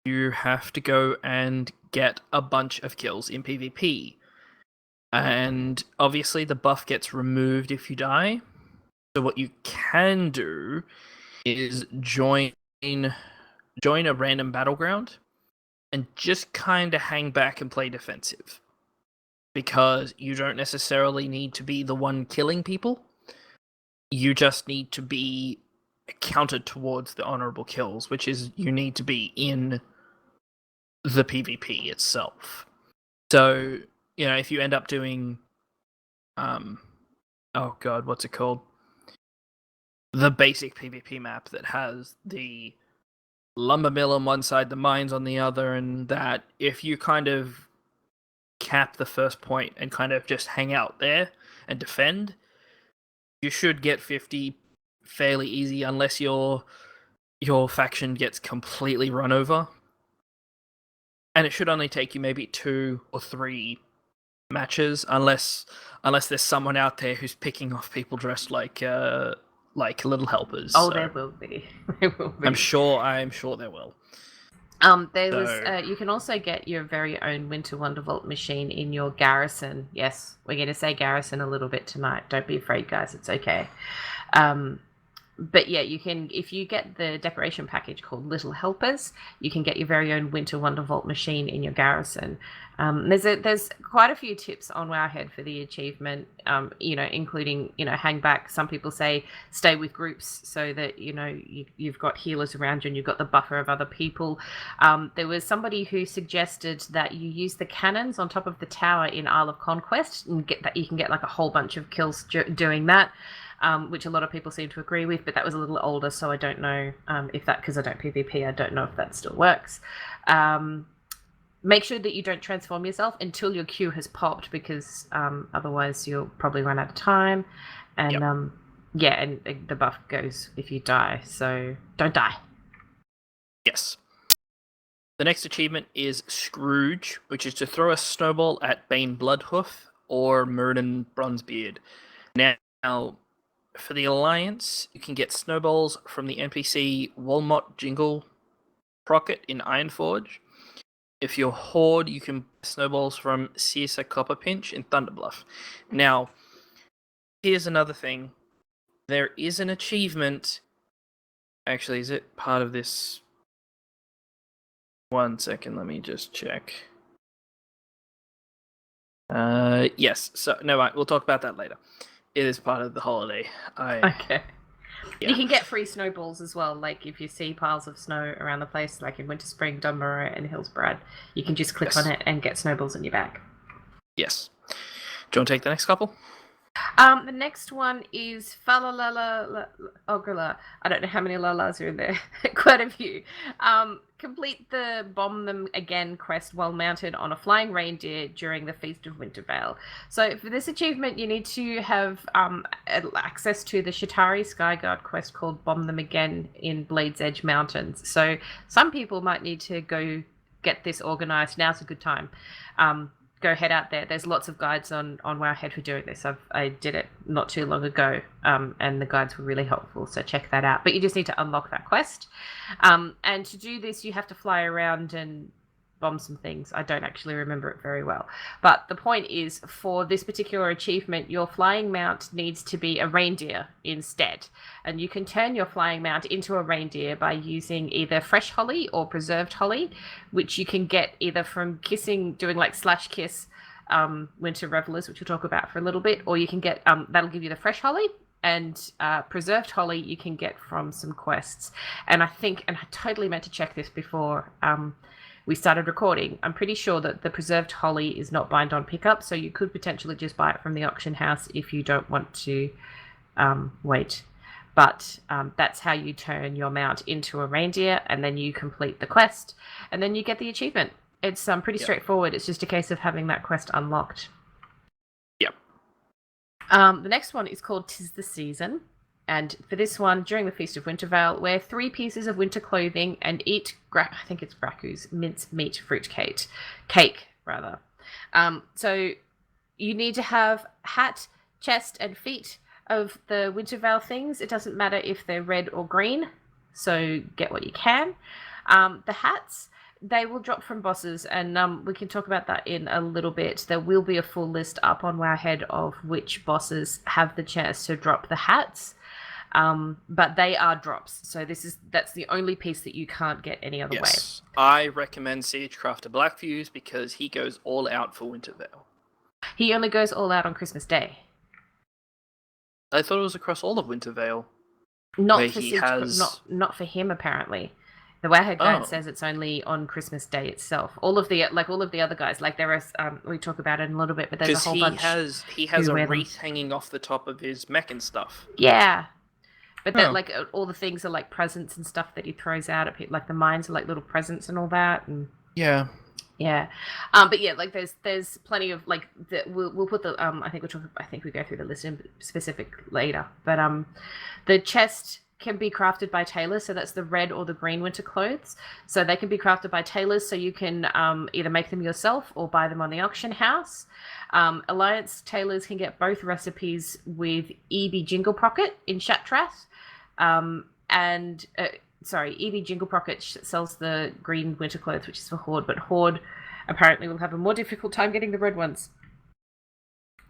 you have to go and get a bunch of kills in PvP. And obviously the buff gets removed if you die. So what you can do is join a random battleground and just kind of hang back and play defensive. Because you don't necessarily need to be the one killing people. You just need to be counted towards the honorable kills, which is you need to be in the PvP itself. So, if you end up doing oh god, what's it called? The basic PvP map that has the lumber mill on one side, the mines on the other, and that if you kind of cap the first point and kind of just hang out there and defend, you should get 50 fairly easy unless your faction gets completely run over. And it should only take you maybe 2 or 3 matches, unless there's someone out there who's picking off people dressed like little helpers. Oh, so. There will be. There will be. I'm sure there will. You can also get your very own Winter Wondervault machine in your garrison. Yes, we're going to say garrison a little bit tonight. Don't be afraid, guys. It's okay. But yeah, you can, if you get the decoration package called Little Helpers, you can get your very own Winter Wondervault machine in your garrison. There's quite a few tips on Wowhead for the achievement, including, hang back. Some people say stay with groups so that, you've got healers around you and you've got the buffer of other people. There was somebody who suggested that you use the cannons on top of the tower in Isle of Conquest and you can get like a whole bunch of kills doing that. Which a lot of people seem to agree with, but that was a little older, so I don't know if that, because I don't PvP, I don't know if that still works. Make sure that you don't transform yourself until your Q has popped, because otherwise you'll probably run out of time. And and the buff goes if you die, so don't die. Yes. The next achievement is Scrooge, which is to throw a snowball at Bane Bloodhoof or Murden Bronzebeard. Now, for the Alliance, you can get snowballs from the NPC Walmot Jingle Crockett in Ironforge. If you're Horde, you can buy snowballs from Searsa Copperpinch in Thunderbluff. Now, here's another thing. There is an achievement. Actually, is it part of this? 1 second, let me just check. Yes. So, no, we'll talk about that later. It is part of the holiday. Okay. Yeah. You can get free snowballs as well. Like if you see piles of snow around the place, like in Winter Spring, Dunbarrow, and Hillsbrad, you can just click on it and get snowballs in your bag. Yes. Do you want to take the next couple? The next one is Falalala Ogrilla. I don't know how many lalas are in there. Quite a few. Complete the Bomb Them Again quest while mounted on a flying reindeer during the Feast of Wintervale. So for this achievement, you need to have access to the Shatari Skyguard quest called Bomb Them Again in Blade's Edge Mountains. So some people might need to go get this organized. Now's a good time. Go head out there. There's lots of guides on Wowhead for doing this. I did it not too long ago, and the guides were really helpful, so check that out. But you just need to unlock that quest. And to do this, you have to fly around and bomb some things. I don't actually remember it very well. But the point is, for this particular achievement, your flying mount needs to be a reindeer instead. And you can turn your flying mount into a reindeer by using either fresh holly or preserved holly, which you can get either from doing like /kiss Winter Revelers, which we'll talk about for a little bit, or you can get, that'll give you the fresh holly, And preserved holly you can get from some quests. And I totally meant to check this before we started recording. I'm pretty sure that the preserved holly is not bind on pickup, so you could potentially just buy it from the auction house if you don't want to wait. But that's how you turn your mount into a reindeer, and then you complete the quest, and then you get the achievement. It's pretty straightforward. It's just a case of having that quest unlocked. Yep. The next one is called 'Tis the Season. And for this one, during the Feast of Wintervale, wear 3 pieces of winter clothing and eat, I think it's Graku's mince meat fruit cake. So you need to have hat, chest, and feet of the Wintervale things. It doesn't matter if they're red or green, so get what you can. The hats, they will drop from bosses, and we can talk about that in a little bit. There will be a full list up on Wowhead of which bosses have the chance to drop the hats. But they are drops, so that's the only piece that you can't get any other way. I recommend Siegecrafter Blackfuse because he goes all out for Wintervale. He only goes all out on Christmas Day. I thought it was across all of Wintervale. Not for him apparently. The Wowhead Guide says it's only on Christmas Day itself. All of the other guys, like there is, we talk about it in a little bit, but there's a whole bunch. He has a wreath hanging off the top of his mech and stuff. Yeah. But that, like, all the things are like presents and stuff that he throws out at people. Like the mines are like little presents and all that. And yeah. But yeah, like there's plenty of like we'll put the I think we go through the list in specific later. But the chest can be crafted by tailors, so that's the red or the green winter clothes. So they can be crafted by tailors, so you can either make them yourself or buy them on the auction house. Alliance tailors can get both recipes with EB Jingle Pocket in Shattrath. EB Jingle Pocket sells the green winter clothes, which is for Horde, but Horde apparently will have a more difficult time getting the red ones.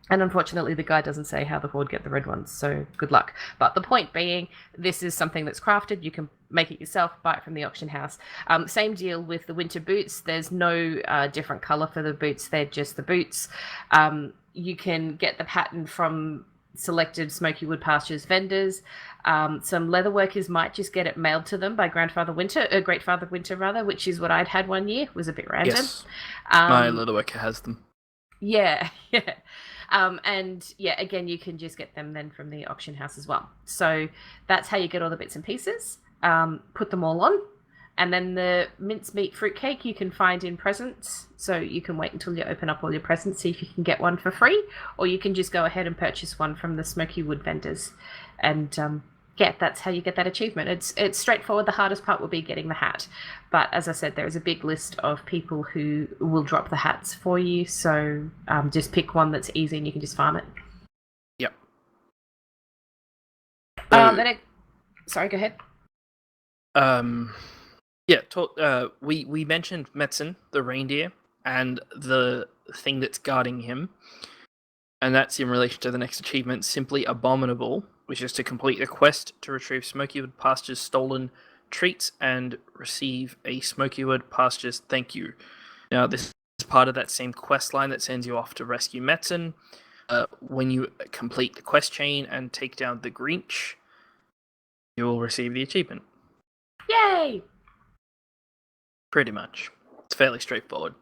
And unfortunately, the guide doesn't say how the Horde get the red ones, so good luck. But the point being, this is something that's crafted. You can make it yourself, buy it from the auction house. Same deal with the winter boots. There's no different color for the boots. They're just the boots. You can get the pattern from selected Smoky Wood Pastures vendors. Some leatherworkers might just get it mailed to them by Great Father Winter, which is what I'd had one year. It was a bit random. Yes, my leatherworker has them. Yeah. And yeah, again, you can just get them then from the auction house as well. So that's how you get all the bits and pieces. Put them all on. And then the mincemeat fruitcake you can find in presents. So you can wait until you open up all your presents, see if you can get one for free. Or you can just go ahead and purchase one from the Smoky Wood vendors. And that's how you get that achievement. It's straightforward. The hardest part will be getting the hat. But as I said, there is a big list of people who will drop the hats for you. So just pick one that's easy and you can just farm it. Yep. Sorry, go ahead. We mentioned Metzen, the reindeer, and the thing that's guarding him. And that's in relation to the next achievement, Simply Abominable, which is to complete the quest to retrieve Smokywood Pastures' stolen treats and receive a Smokywood Pastures thank you. Now, this is part of that same quest line that sends you off to rescue Metzen. When you complete the quest chain and take down the Grinch, you will receive the achievement. Yay! Pretty much. It's fairly straightforward.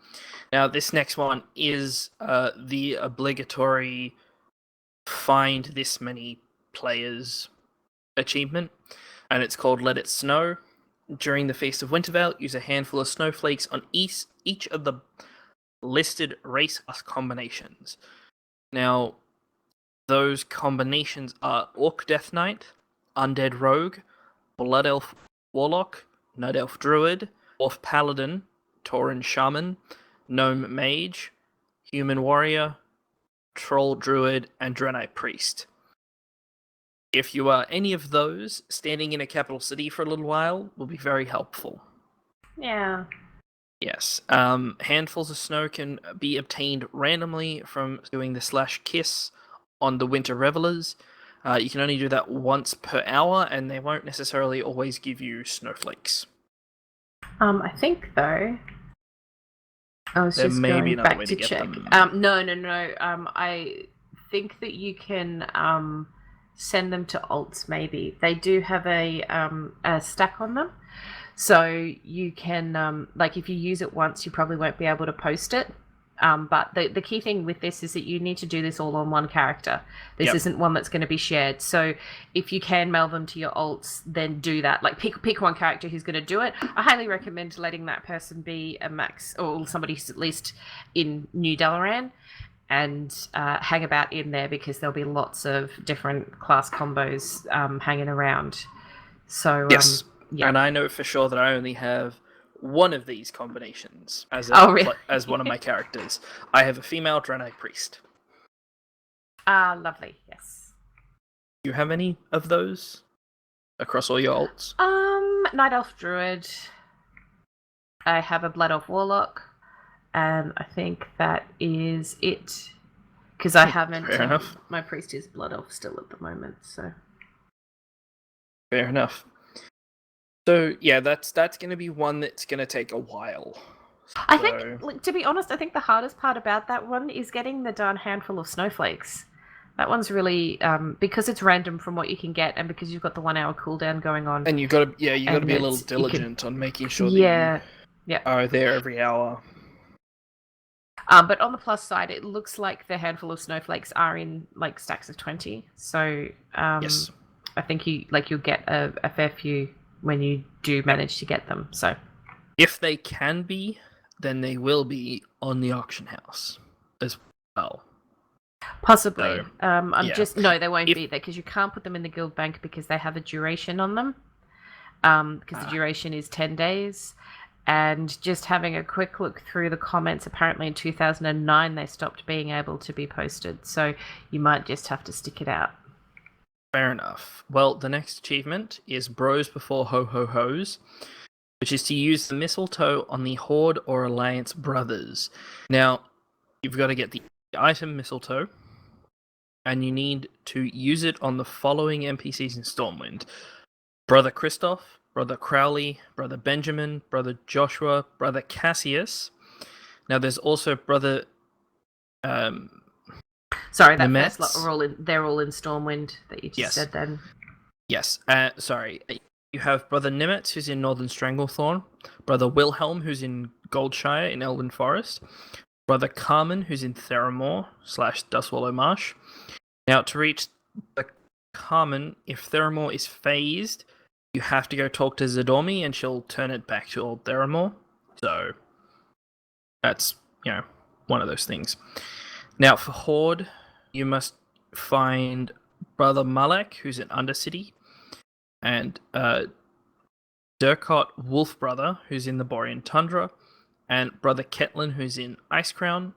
Now, this next one is the obligatory find this many players achievement, and it's called Let It Snow. During the Feast of Wintervale, use a handful of snowflakes on each of the listed race class combinations. Now, those combinations are Orc Death Knight, Undead Rogue, Blood Elf Warlock, Night Elf Druid, Dwarf Paladin, Tauren Shaman, Gnome Mage, Human Warrior, Troll Druid, and Draenei Priest. If you are any of those, standing in a capital city for a little while will be very helpful. Yeah. Yes. Handfuls of snow can be obtained randomly from doing the /kiss on the Winter Revelers. You can only do that once per hour, and they won't necessarily always give you snowflakes. I think, though, I was just going back to check. No. I think that you can send them to alts. Maybe they do have a stack on them, so you can like if you use it once, you probably won't be able to post it. But the key thing with this is that you need to do this all on one character. This isn't one that's going to be shared. So if you can mail them to your alts, then do that. Like pick one character who's going to do it. I highly recommend letting that person be a max or somebody who's at least in New Dalaran and hang about in there, because there'll be lots of different class combos hanging around. So yes, and I know for sure that I only have one of these combinations as really? as one of my characters. I have a female Draenei priest. Lovely. Yes. Do you have any of those across all your alts? Night Elf Druid. I have a Blood Elf Warlock, and I think that is it. Because I haven't. Fair enough. My priest is Blood Elf still at the moment, so. Fair enough. So yeah, that's going to be one that's going to take a while. I think, like, to be honest, I think the hardest part about that one is getting the darn handful of snowflakes. That one's really because it's random from what you can get, and because you've got the 1 hour cooldown going on. And you got to be a little diligent on making sure that you are there every hour. But on the plus side, it looks like the handful of snowflakes are in like stacks of 20. So yes. I think you'll get a fair few when you do manage to get them. So if they can be, then they will be on the auction house as well. Possibly. So, they won't be there, because you can't put them in the guild bank because they have a duration on them. Because the duration is 10 days. And just having a quick look through the comments, apparently in 2009 they stopped being able to be posted. So you might just have to stick it out. Fair enough. Well, the next achievement is Bros Before Ho-Ho-Hos, which is to use the mistletoe on the Horde or Alliance brothers. Now, you've got to get the item mistletoe, and you need to use it on the following NPCs in Stormwind: Brother Christoph, Brother Crowley, Brother Benjamin, Brother Joshua, Brother Cassius. Now, there's also Brother... Sorry, that first lot they're all in Stormwind that you just said then. Yes, sorry. You have Brother Nimitz, who's in Northern Stranglethorn, Brother Wilhelm, who's in Goldshire in Elven Forest, Brother Carmen, who's in Theramore / Dustswallow Marsh. Now, to reach the Carmen, if Theramore is phased, you have to go talk to Zidormi, and she'll turn it back to old Theramore. So, that's, one of those things. Now, for Horde, you must find Brother Malek, who's in Undercity, and Durkot Wolfbrother, who's in the Borean Tundra, and Brother Ketlin, who's in Icecrown.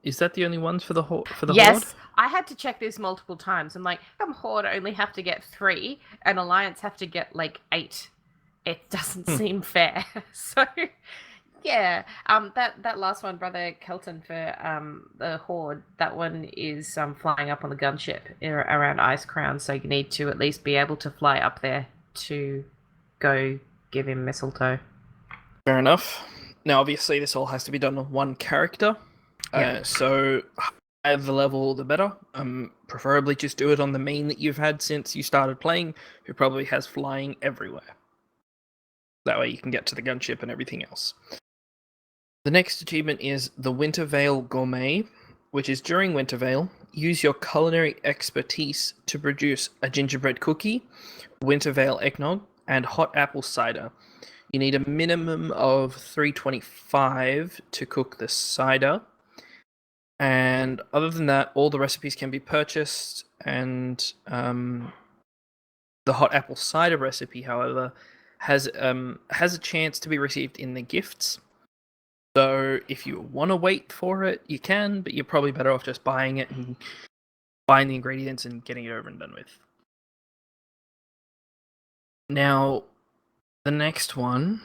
Is that the only ones for the Horde? Yes, I had to check this multiple times. I'm like, Horde only have to get 3, and Alliance have to get like 8. It doesn't seem fair. So, yeah, that last one, Brother Kelton for the Horde, that one is flying up on the gunship around Icecrown. So you need to at least be able to fly up there to go give him mistletoe. Fair enough. Now, obviously, this all has to be done on one character. So, higher the level, the better. Preferably just do it on the main that you've had since you started playing, who probably has flying everywhere. That way you can get to the gunship and everything else. The next achievement is the Wintervale Gourmet, which is during Wintervale, use your culinary expertise to produce a gingerbread cookie, Wintervale eggnog, and hot apple cider. You need a minimum of 325 to cook the cider. And other than that, all the recipes can be purchased, and the hot apple cider recipe, however, has a chance to be received in the gifts. So if you want to wait for it, you can, but you're probably better off just buying it and buying the ingredients and getting it over and done with. Now, the next one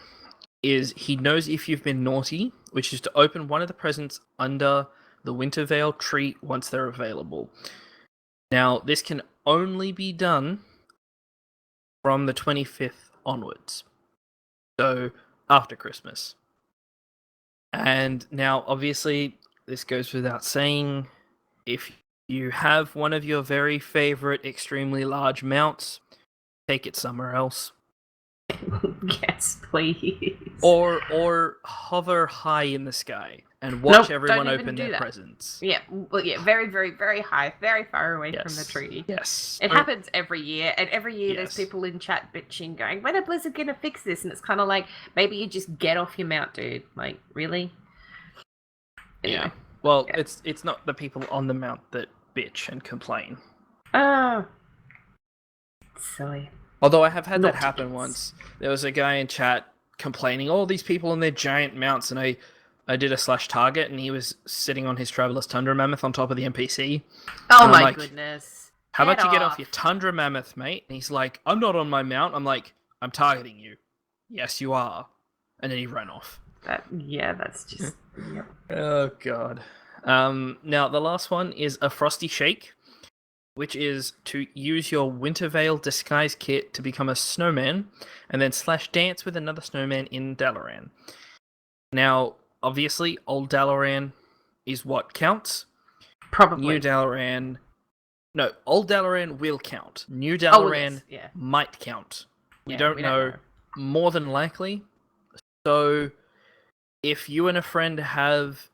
is He Knows If You've Been Naughty, which is to open one of the presents under the Wintervale tree once they're available. Now, this can only be done from the 25th onwards. So, after Christmas. And now, obviously, this goes without saying, if You have one of your very favorite extremely large mounts. Take it somewhere else. Yes, please. Or hover high in the sky and watch everyone open their presents. Yeah, well, yeah, very, very, very high, very far away from the tree. Yes. It happens every year, and every year there's people in chat bitching, going, "When are Blizzard gonna fix this?" And it's kind of like, maybe you just get off your mount, dude. Like, really? Anyway. Yeah. Well, it's not the people on the mount that bitch and complain. Oh, silly. Although I have had that happen once. There was a guy in chat complaining, "Oh, these people on their giant mounts," and I did a /target, and he was sitting on his Traveler's Tundra Mammoth on top of the NPC. Oh my goodness. How about you get off your Tundra Mammoth, mate? And he's like, "I'm not on my mount." I'm like, "I'm targeting you." "Yes, you are." And then he ran off. That's just... Yep. Oh, God. Now, the last one is a Frosty Shake, which is to use your Wintervale disguise kit to become a snowman, and then /dance with another snowman in Dalaran. Now, obviously, Old Dalaran is what counts. Probably. New Dalaran... No, Old Dalaran will count. New Dalaran might count. We don't know. More than likely. So, if you and a friend have,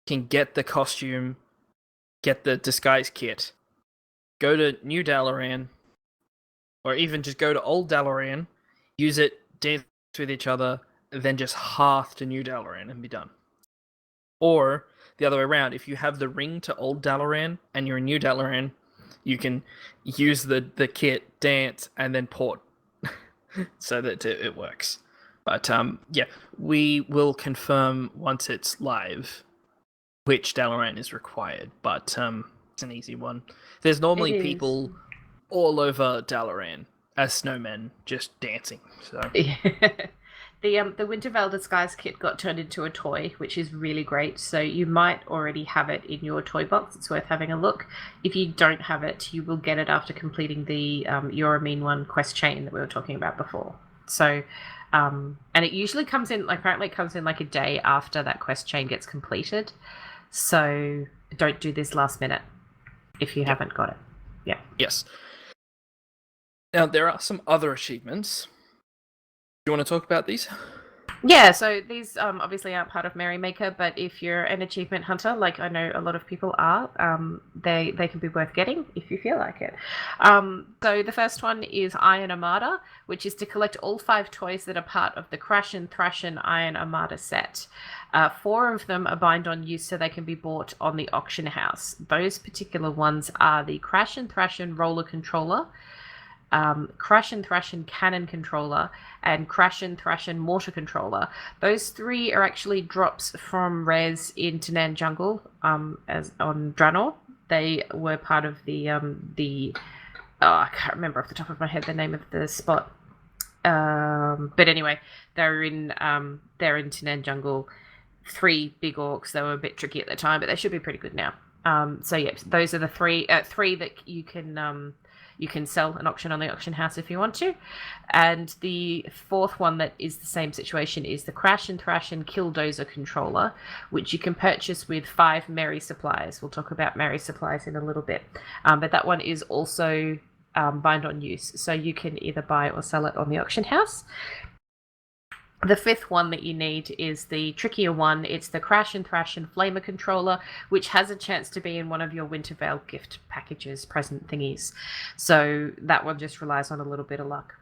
can get the costume, get the disguise kit, go to New Dalaran, or even just go to Old Dalaran, use it, dance with each other, then just hearth to New Dalaran and be done. Or, the other way around, if you have the ring to Old Dalaran and you're in New Dalaran, you can use the kit, dance, and then port so that it works. But, we will confirm once it's live which Dalaran is required, but it's an easy one. There's normally people all over Dalaran as snowmen just dancing. So the Wintervale disguise kit got turned into a toy, which is really great. So you might already have it in your toy box. It's worth having a look. If you don't have it, you will get it after completing the You're a Mean One quest chain that we were talking about before. So, and it usually comes in, apparently it comes in like a day after that quest chain gets completed. So don't do this last minute if you haven't got it. Yeah. Yes. Now, there are some other achievements. Do you want to talk about these? Yeah, so these obviously aren't part of Merrymaker, but if you're an achievement hunter, like I know a lot of people are, they can be worth getting if you feel like it. So the first one is Iron Armada, which is to collect all 5 toys that are part of the Crash and Thrash and Iron Armada set. 4 of them are bind on use so they can be bought on the auction house. Those particular ones are the Crash and Thrash and Roller Controller, Crash and Thrash and Cannon Controller, and Crash and Thrash and Mortar Controller. Those 3 are actually drops from Res in Tanan Jungle, as on Draenor. They were part of the I can't remember off the top of my head the name of the spot. But anyway, they're in Tanan Jungle. 3 big orcs. They were a bit tricky at the time, but they should be pretty good now. So yeah, those are the 3 that you can sell and auction on the auction house if you want to. And the 4th one that is the same situation is the Crash and Thrash and Killdozer Controller, which you can purchase with 5 Merry Supplies. We'll talk about Merry Supplies in a little bit. But that one is also bind on use, so you can either buy or sell it on the auction house. The 5th one that you need is the trickier one. It's the Crash and Thrash and Flamer Controller, which has a chance to be in one of your Wintervale gift packages, present thingies. So that one just relies on a little bit of luck.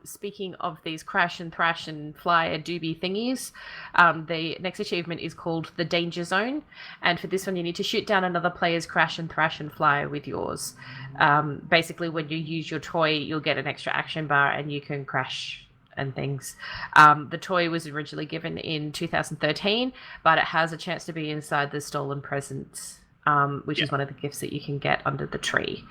Speaking of these Crash and Thrash and Flyer doobie thingies, the next achievement is called the Danger Zone. And for this one, you need to shoot down another player's Crash and Thrash and Flyer with yours. Basically, when you use your toy, you'll get an extra action bar and you can crash and things. The toy was originally given in 2013, but it has a chance to be inside the Stolen Presents, which is one of the gifts that you can get under the tree.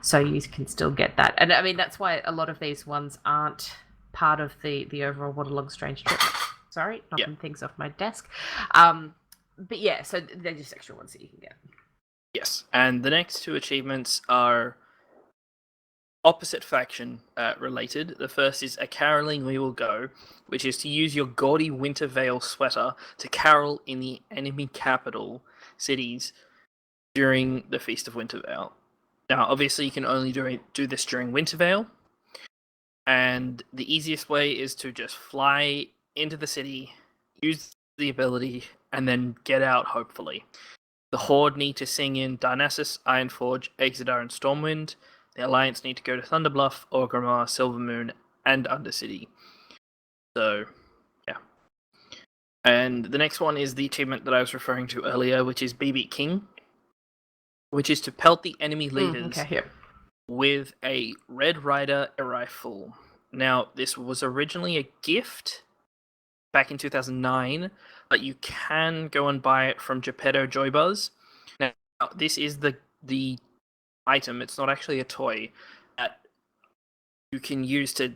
So you can still get that. And I mean, that's why a lot of these ones aren't part of the overall Waterlog Strange trip. Sorry, knocking things off my desk. But yeah, so they're just extra ones that you can get. Yes, and the next 2 achievements are opposite faction related. The first is A Caroling We Will Go, which is to use your gaudy Wintervale sweater to carol in the enemy capital cities during the Feast of Wintervale. Now, obviously, you can only do this during Wintervale, and the easiest way is to just fly into the city, use the ability, and then get out, hopefully. The Horde need to sing in Dionysus, Ironforge, Exodar, and Stormwind. The Alliance need to go to Thunderbluff, Orgrimmar, Silvermoon, and Undercity. So, yeah. And the next one is the achievement that I was referring to earlier, which is BB King, which is to pelt the enemy leaders with a Red Rider rifle. Now, this was originally a gift back in 2009, but you can go and buy it from Geppetto Joybuzz. Now, this is the item. It's not actually a toy that you can use to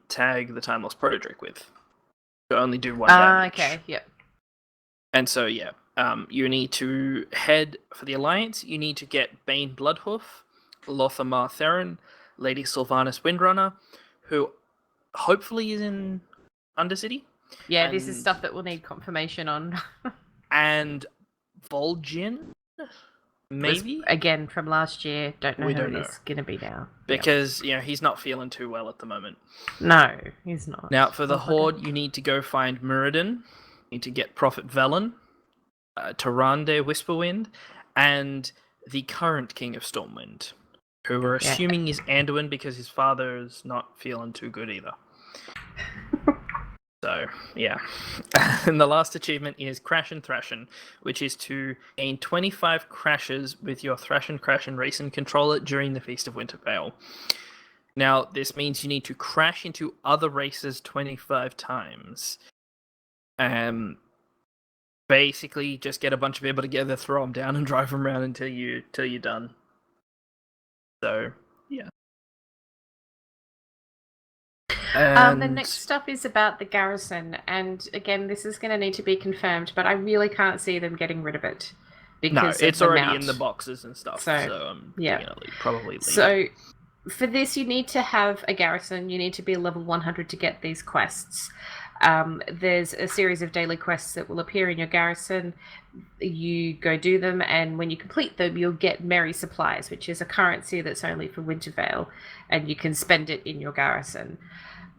tag the Timeless Protodric with. To only do 1 damage. Okay, yep. And so, yeah, you need to head for the Alliance. You need to get Bane Bloodhoof, Lothamar Theron, Lady Sylvanas Windrunner, who hopefully is in Undercity. Yeah, this is stuff that we'll need confirmation on. And Vol'jin, maybe? Again, from last year. Don't know who it's going to be now. Because, he's not feeling too well at the moment. No, he's not. Now, for the Horde, you need to go find Muradin. You need to get Prophet Velen, Tyrande Whisperwind, and the current King of Stormwind, who we're assuming is Anduin because his father's not feeling too good either. So, yeah. And the last achievement is Crash and Thrashin', which is to gain 25 crashes with your Thrashin' Crashin' Racing controller during the Feast of Wintervale. Now, this means you need to crash into other races 25 times. Basically, just get a bunch of people together, throw them down, and drive them around until you're done. So, yeah. The next stuff is about the garrison, and again, this is going to need to be confirmed, but I really can't see them getting rid of it. Because it's already in the boxes and stuff, so I'm probably leave So, for this, you need to have a garrison, you need to be level 100 to get these quests. There's a series of daily quests that will appear in your garrison. You go do them, and when you complete them, you'll get Merry Supplies, which is a currency that's only for Wintervale, and you can spend it in your garrison.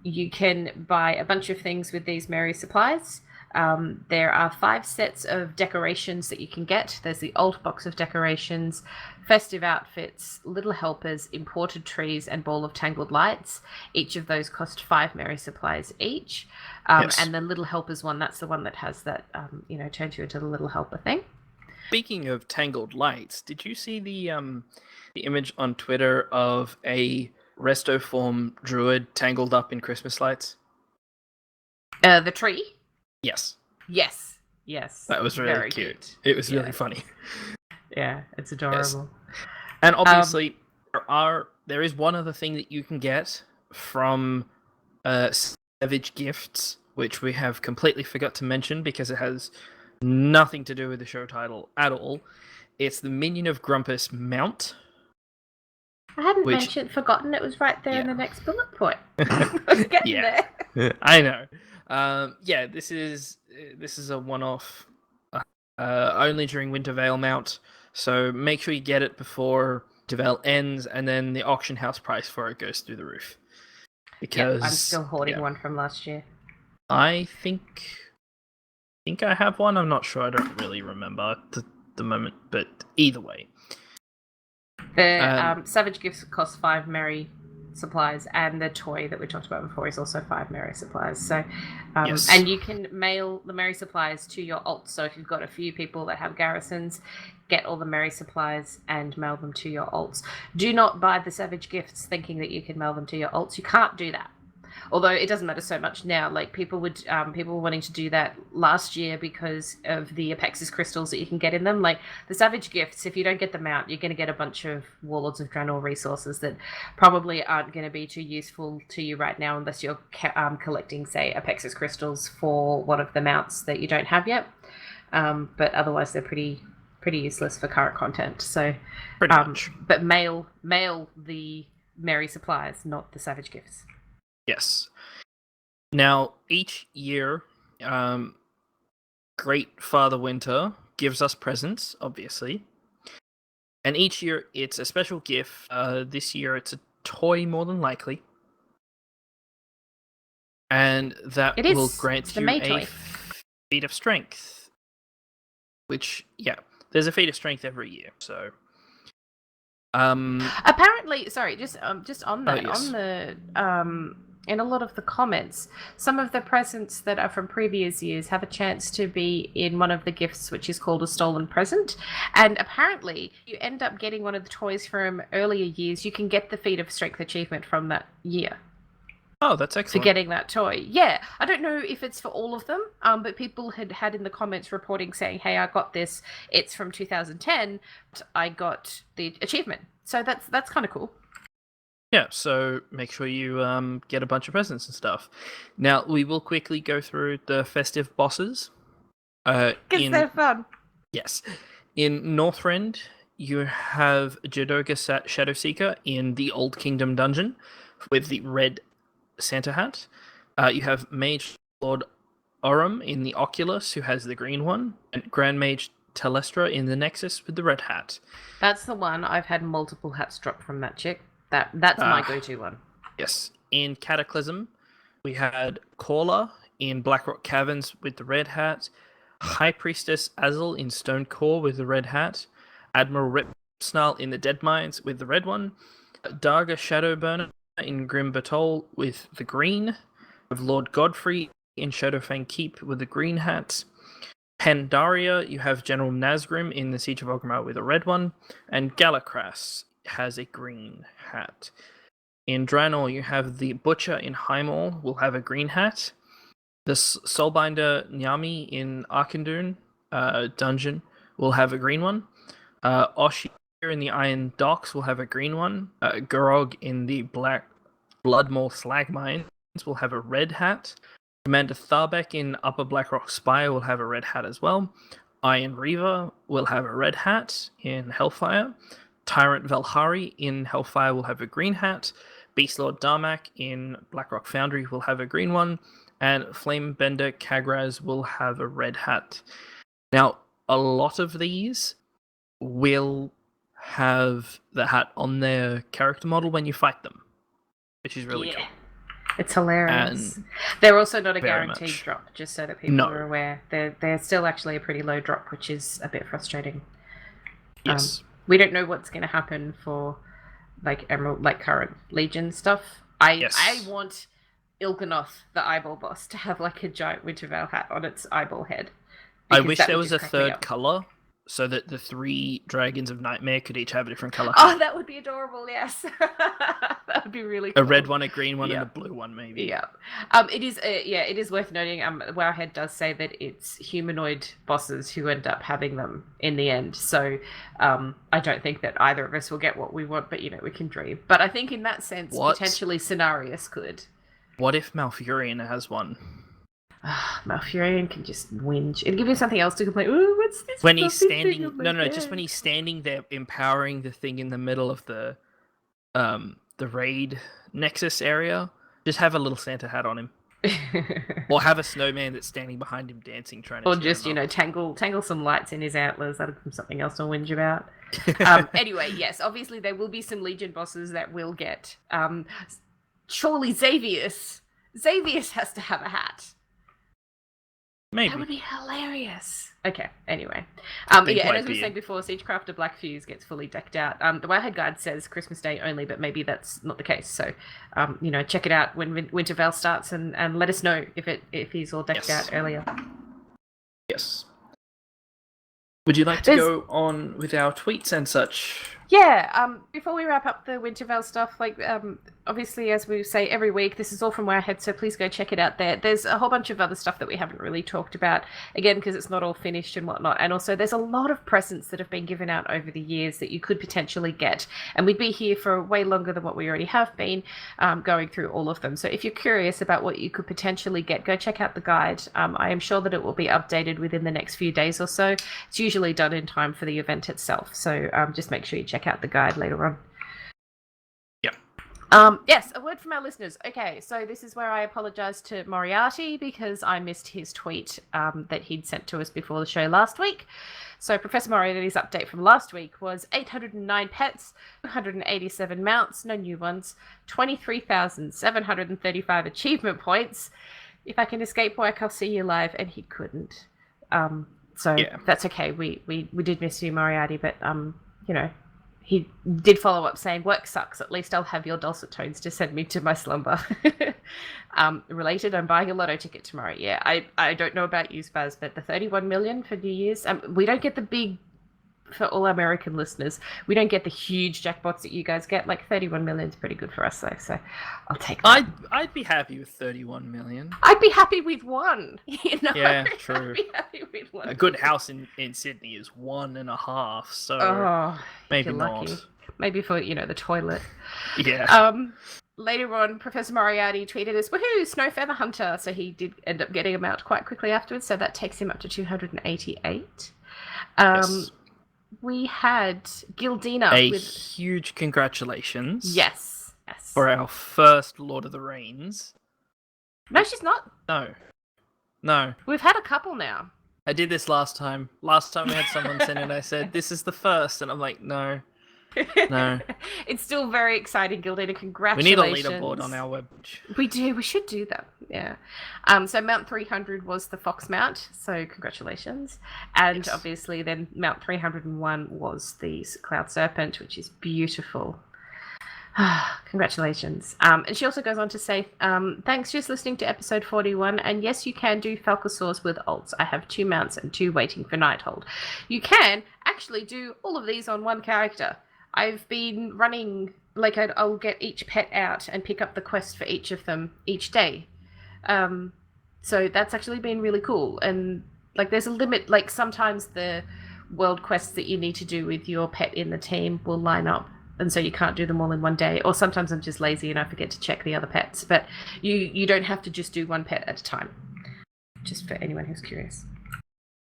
You can buy a bunch of things with these Merry Supplies. There are 5 sets of decorations that you can get. There's the old box of decorations, festive outfits, little helpers, imported trees, and ball of tangled lights. Each of those cost 5 Merry Supplies each. And the little helpers one, that's the one that has that, turns you into the little helper thing. Speaking of tangled lights, did you see the image on Twitter of a Restoform druid tangled up in Christmas lights? The tree? Yes. Yes. That was really very cute. It was really funny. Yeah, it's adorable. Yes. And obviously, there is one other thing that you can get from Savage Gifts, which we have completely forgot to mention because it has nothing to do with the show title at all. It's the Minion of Grumpus mount. I hadn't forgotten it was right there in the next bullet point. I was getting there. I know. This is a one-off, only during Wintervale mount. So make sure you get it before Wintervale ends, and then the auction house price for it goes through the roof. Because I'm still hoarding one from last year. I think I have one. I'm not sure. I don't really remember at the moment, but either way. The Savage Gifts cost 5 Merry Supplies, and the toy that we talked about before is also 5 Merry Supplies. So, and you can mail the Merry Supplies to your alts. So if you've got a few people that have garrisons, get all the Merry Supplies and mail them to your alts. Do not buy the Savage Gifts thinking that you can mail them to your alts. You can't do that. Although it doesn't matter so much now. Like people were wanting to do that last year because of the Apexis crystals that you can get in them. Like the Savage Gifts, if you don't get them out, you're going to get a bunch of Warlords of Draenor resources that probably aren't going to be too useful to you right now unless you're collecting, say, Apexis crystals for one of the mounts that you don't have yet. But otherwise, they're pretty useless for current content. So, pretty much. But mail the Merry Supplies, not the Savage Gifts. Yes. Now, each year, Great Father Winter gives us presents, obviously. And each year it's a special gift. This year it's a toy, more than likely. And that will grant you a feat of strength. Which, yeah, there's a feat of strength every year, so... Apparently, sorry, just on that, yes. on the in a lot of the comments, some of the presents that are from previous years have a chance to be in one of the gifts, which is called a stolen present. And apparently, you end up getting one of the toys from earlier years. You can get the feat of strength achievement from that year. Oh, that's excellent. For getting that toy. Yeah. I don't know if it's for all of them, but people had in the comments reporting saying, hey, I got this. It's from 2010. I got the achievement. So that's kind of cool. Yeah, so make sure you get a bunch of presents and stuff. Now, we will quickly go through the festive bosses. Because they're fun. Yes. In Northrend, you have Jadoga Shadowseeker in the Old Kingdom dungeon with the red Santa hat. You have Mage Lord Orum in the Oculus, who has the green one, and Grand Mage Telestra in the Nexus with the red hat. That's the one. I've had multiple hats dropped from that chick. That's my go-to one. Yes. In Cataclysm, we had Caller in Blackrock Caverns with the red hat, High Priestess Azel in Stone Core with the red hat, Admiral Ripsnarl in the Dead Mines with the red one, Darga Shadowburner in Grim Batol with the green, with Lord Godfrey in Shadowfang Keep with the green hat. Pandaria, you have General Nazgrim in the Siege of Orgrimmar with a red one, and Galakras has a green hat. In Draenor, you have the Butcher in Highmaul will have a green hat. The Soulbinder Nyami in Arkandun dungeon will have a green one. Oshir in the Iron Docks will have a green one. Gurog in the Black Bloodmaw Slag Mines will have a red hat. Commander Tharbek in Upper Blackrock Spire will have a red hat as well. Iron Reaver will have a red hat in Hellfire. Tyrant Valhari in Hellfire will have a green hat. Beastlord Darmak in Blackrock Foundry will have a green one. And Flamebender Kagraz will have a red hat. Now, a lot of these will have the hat on their character model when you fight them, which is really cool. It's hilarious. And they're also not a guaranteed much. Drop, just so that people are aware. They're still actually a pretty low drop, which is a bit frustrating. Yes. We don't know what's going to happen for like Emerald, like current Legion stuff. I want Il'gynoth, the eyeball boss, to have like a giant Wintervale hat on its eyeball head. I wish there was a third color, so that the 3 dragons of Nightmare could each have a different color. Oh, that would be adorable, yes. That would be really cool. A red one, a green one, and a blue one, maybe. Yeah. It is worth noting, Wowhead does say that it's humanoid bosses who end up having them in the end. So I don't think that either of us will get what we want, but, we can dream. But I think in that sense, potentially Cenarius could. What if Malfurion has one? Malfurion can just whinge. It'll give you something else to complain. Ooh, what's this? When he's standing, just when he's standing there, empowering the thing in the middle of the raid Nexus area, just have a little Santa hat on him, or have a snowman that's standing behind him dancing, trying to. Or just tangle some lights in his antlers. That'll give him something else to whinge about. Anyway, yes, obviously there will be some Legion bosses that will get. Surely Xavius has to have a hat. Maybe. That would be hilarious. Okay, anyway. And as we said before, Siegecrafter Black Fuse gets fully decked out. The Wowhead Guide says Christmas Day only, but maybe that's not the case. So, check it out when Wintervale starts and let us know if he's all decked out earlier. Yes. Would you like to go on with our tweets and such? Yeah, before we wrap up the Wintervale stuff, obviously, as we say every week, this is all from Wowhead, so please go check it out there. There's a whole bunch of other stuff that we haven't really talked about, again, because it's not all finished and whatnot. And also, there's a lot of presents that have been given out over the years that you could potentially get. And we'd be here for way longer than what we already have been, going through all of them. So if you're curious about what you could potentially get, go check out the guide. I am sure that it will be updated within the next few days or so. It's usually done in time for the event itself. So just make sure you check out the guide later on. Yep. Yes, a word from our listeners. Okay, so this is where I apologise to Moriarty because I missed his tweet that he'd sent to us before the show last week. So Professor Moriarty's update from last week was 809 pets, 287 mounts, no new ones, 23,735 achievement points. If I can escape work, I'll see you live, and he couldn't. That's okay. We did miss you, Moriarty, but he did follow up saying, work sucks. At least I'll have your dulcet tones to send me to my slumber. Related, I'm buying a lotto ticket tomorrow. Yeah, I don't know about you, Spaz, but the 31 million for New Year's, we don't get the big, for all American listeners, we don't get the huge jackpots that you guys get. Like 31 million is pretty good for us, though, so I'll take that. I'd be happy with 31 million. I'd be happy with one. Yeah, true. I'd be happy with one. A good house in Sydney is 1.5, so maybe not. Lucky. Maybe for, the toilet. Yeah. Later on, Professor Moriarty tweeted us, woohoo, Snow Feather Hunter. So he did end up getting him out quite quickly afterwards, so that takes him up to 288. Yes. We had Gildina with huge congratulations. Yes. For our first Lord of the Rings. No, she's not. No. We've had a couple now. I did this last time. Last time we had someone send in, I said, this is the first. And I'm like, no. It's still very exciting, Gildina. Congratulations. We need a leaderboard on our web. We do. We should do that. Yeah. So Mount 300 was the Fox Mount. So congratulations. And obviously then Mount 301 was the Cloud Serpent, which is beautiful. Congratulations. And she also goes on to say, thanks, just listening to episode 41. And yes, you can do Falcosaurs with alts. I have 2 mounts and 2 waiting for Nighthold. You can actually do all of these on one character. I've been running, I'll get each pet out and pick up the quest for each of them each day. So that's actually been really cool. And, there's a limit. Sometimes the world quests that you need to do with your pet in the team will line up. And so you can't do them all in one day. Or sometimes I'm just lazy and I forget to check the other pets. But you don't have to just do one pet at a time. Just for anyone who's curious.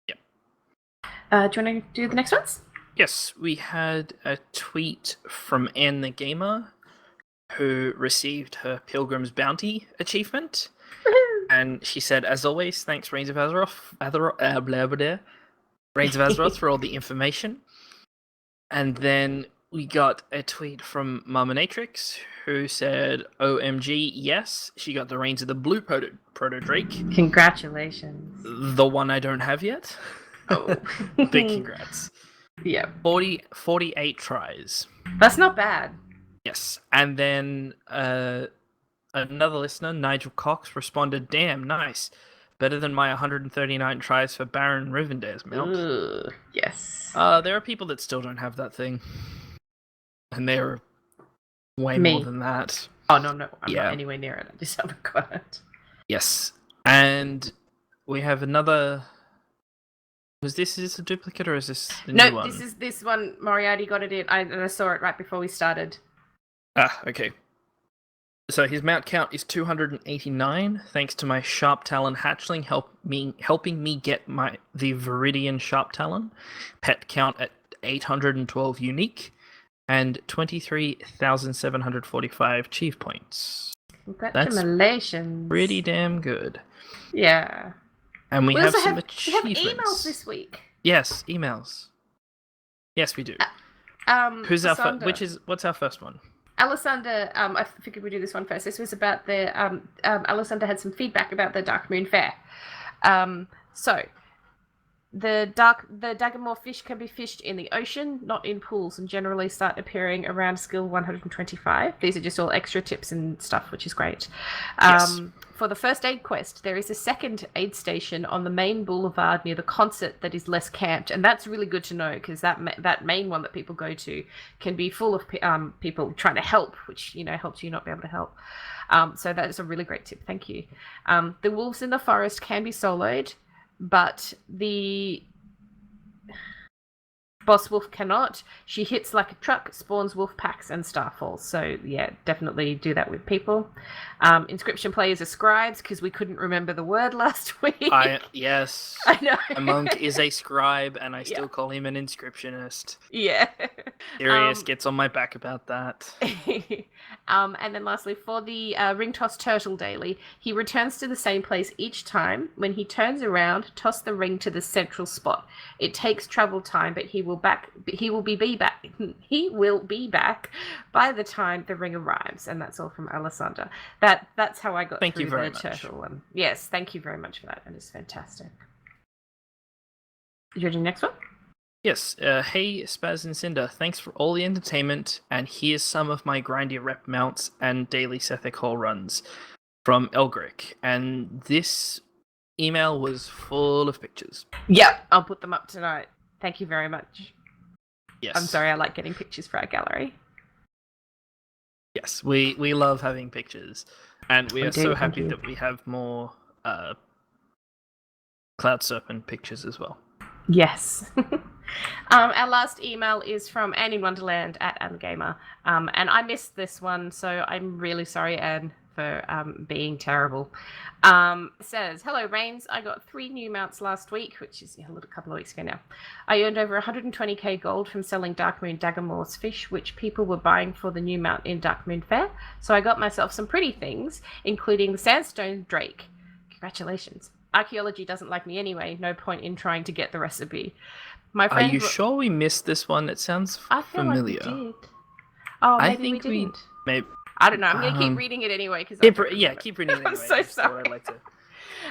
Yep. Do you want to do the next ones? Yes, we had a tweet from Anne the Gamer, who received her Pilgrim's Bounty achievement. And she said, as always, thanks Reins of Azeroth, Reins of Azeroth for all the information. And then we got a tweet from Marmonatrix, who said, OMG, yes, she got the Reins of the Blue Proto-Drake. Congratulations. The one I don't have yet. Oh. Big congrats. Yeah. 48 tries. That's not bad. Yes. And then another listener, Nigel Cox, responded, damn, nice. Better than my 139 tries for Baron Rivendare's mount. Yes. There are people that still don't have that thing. And they're way more than that. Oh, no. I'm not anywhere near it. I just haven't got it. Yes. And we have another... Is this a duplicate or is this the new one? No, this one. Moriarty got it in. I saw it right before we started. Ah, okay. So his mount count is 289, thanks to my Sharp Talon hatchling helping me get the Viridian Sharp Talon. Pet count at 812 unique, and 23,745 chief points. Congratulations. That's pretty damn good. Yeah. And we have some achievements. We have emails this week. Yes, emails. Yes, we do. What's our first one? Alessandra, I figured we'd do this one first. This was about the, Alessandra had some feedback about the Dark Moon Fair. So, the Dagamore fish can be fished in the ocean, not in pools, and generally start appearing around skill 125. These are just all extra tips and stuff, which is great. Yes. For the first aid quest, there is a second aid station on the main boulevard near the concert that is less camped, and that's really good to know because that main one that people go to can be full of people trying to help, which helps you not be able to help. So that is a really great tip. Thank you. The wolves in the forest can be soloed, but the boss wolf cannot. She hits like a truck, spawns wolf packs and starfalls. So yeah, definitely do that with people. Inscription players are scribes because we couldn't remember the word last week. Yes. I know. A monk is a scribe and I still call him an inscriptionist. Yeah. Sirius gets on my back about that. And then lastly, for the ring toss turtle daily, he returns to the same place each time. When he turns around, toss the ring to the central spot. It takes travel time, but he will be back by the time the ring arrives. And that's all from Alessandra. That's how I got Thank through you very the much. turtle one. Yes, thank you very much for that. That is fantastic. You ready? Next one. Yes, hey Spaz and Cinder, thanks for all the entertainment, and here's some of my grindy rep mounts and daily Sethic Hall runs from Elgric. And this email was full of pictures. Yep, I'll put them up tonight. Thank you very much. Yes. I'm sorry, I like getting pictures for our gallery. Yes, we love having pictures, and we are so happy that we have more Cloud Serpent pictures as well. Yes. Our last email is from Anne in Wonderland at @AnneGamer. And I missed this one, so I'm really sorry, Anne, for being terrible. Says, hello, Reins. I got 3 new mounts last week, which is a couple of weeks ago now. I earned over 120k gold from selling Darkmoon Daggermoor's fish, which people were buying for the new mount in Darkmoon Fair. So I got myself some pretty things, including the Sandstone Drake. Congratulations. Archaeology doesn't like me anyway. No point in trying to get the recipe. My friend, are you sure we missed this one? It sounds familiar. I feel like we did. Oh, maybe we didn't. I don't know. I'm going to keep reading it anyway. Keep reading it anyway. I'm so sorry.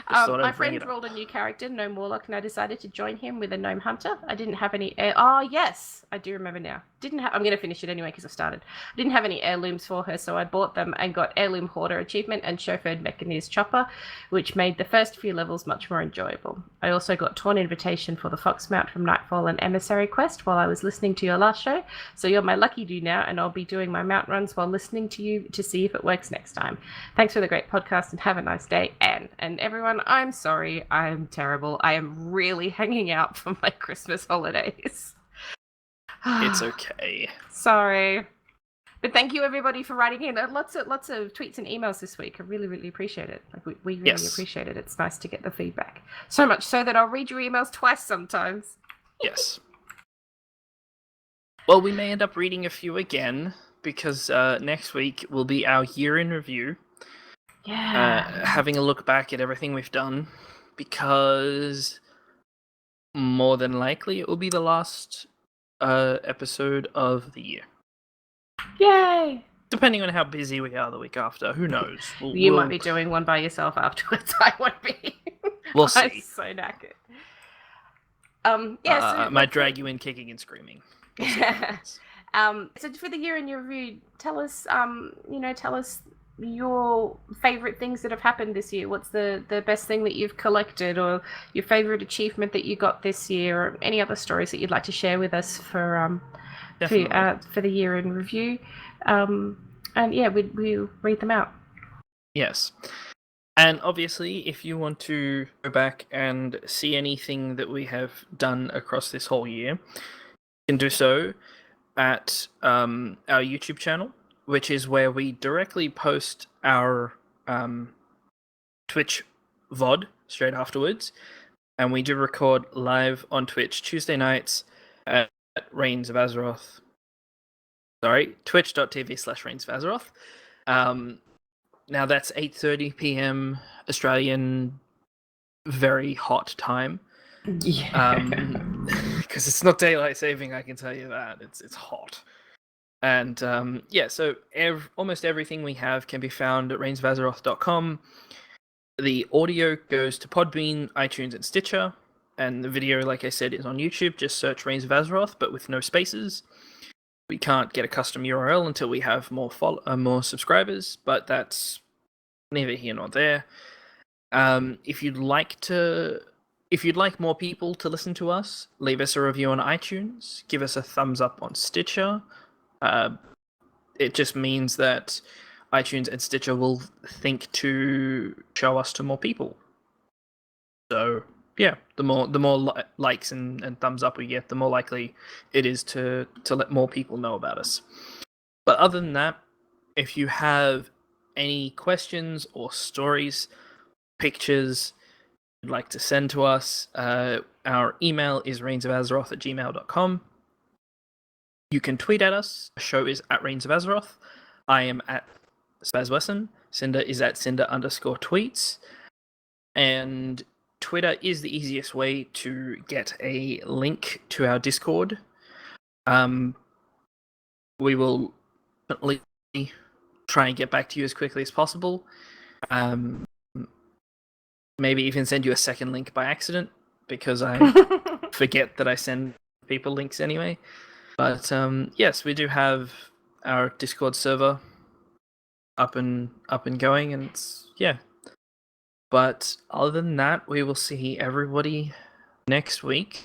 My friend rolled a new character, Gnome Warlock, and I decided to join him with a Gnome Hunter. I didn't have any yes, I do remember now. I'm going to finish it anyway because I've started. I didn't have any heirlooms for her, so I bought them and got Heirloom Hoarder achievement and chauffeured Mechanized Chopper, which made the first few levels much more enjoyable. I also got Torn Invitation for the Fox mount from Nightfall and Emissary Quest while I was listening to your last show, so you're my lucky do now, and I'll be doing my mount runs while listening to you to see if it works next time. Thanks for the great podcast and have a nice day, Anne. And everyone, I'm sorry, I'm terrible. I am really hanging out for my Christmas holidays. It's okay. Sorry. But thank you everybody for writing in. Lots of tweets and emails this week. I really, really appreciate it. Like we really appreciate it. It's nice to get the feedback. So much so that I'll read your emails twice sometimes. Yes. Well, we may end up reading a few again because next week will be our year in review. Yeah. Having a look back at everything we've done, because more than likely it will be the last episode of the year. Yay! Depending on how busy we are the week after, who knows? You might be doing one by yourself afterwards. I won't be. We'll see. I'm so knackered. So might drag you in kicking and screaming. We'll so for the year in your review, tell us your favorite things that have happened this year. What's the best thing that you've collected, or your favorite achievement that you got this year, or any other stories that you'd like to share with us for the year in review. And yeah, we'll read them out. Yes. And obviously, if you want to go back and see anything that we have done across this whole year, you can do so at our YouTube channel, which is where we directly post our Twitch VOD straight afterwards. And we do record live on Twitch Tuesday nights at Reins of Azeroth. Sorry, twitch.tv/Reins of Azeroth. Now that's 8:30 p.m. Australian, very hot time. Yeah. Because it's not daylight saving, I can tell you that. It's hot. And so almost everything we have can be found at reinsofazeroth.com. The audio goes to Podbean, iTunes, and Stitcher. And the video, like I said, is on YouTube. Just search Reins of Azeroth, but with no spaces. We can't get a custom URL until we have more subscribers, but that's neither here nor there. If you'd like more people to listen to us, leave us a review on iTunes. Give us a thumbs up on Stitcher. It just means that iTunes and Stitcher will think to show us to more people. So yeah, the more likes and thumbs up we get, the more likely it is to let more people know about us. But other than that, if you have any questions or stories, pictures you'd like to send to us, our email is reinsofAzeroth@gmail.com. You can tweet at us. The show is at Reins of Azeroth. I am at SpazWesson. Cinder is at Cinder_tweets. And Twitter is the easiest way to get a link to our Discord. We will definitely try and get back to you as quickly as possible. Maybe even send you a second link by accident, because I forget that I send people links anyway. But yes, we do have our Discord server up and going, and yeah. But other than that, we will see everybody next week.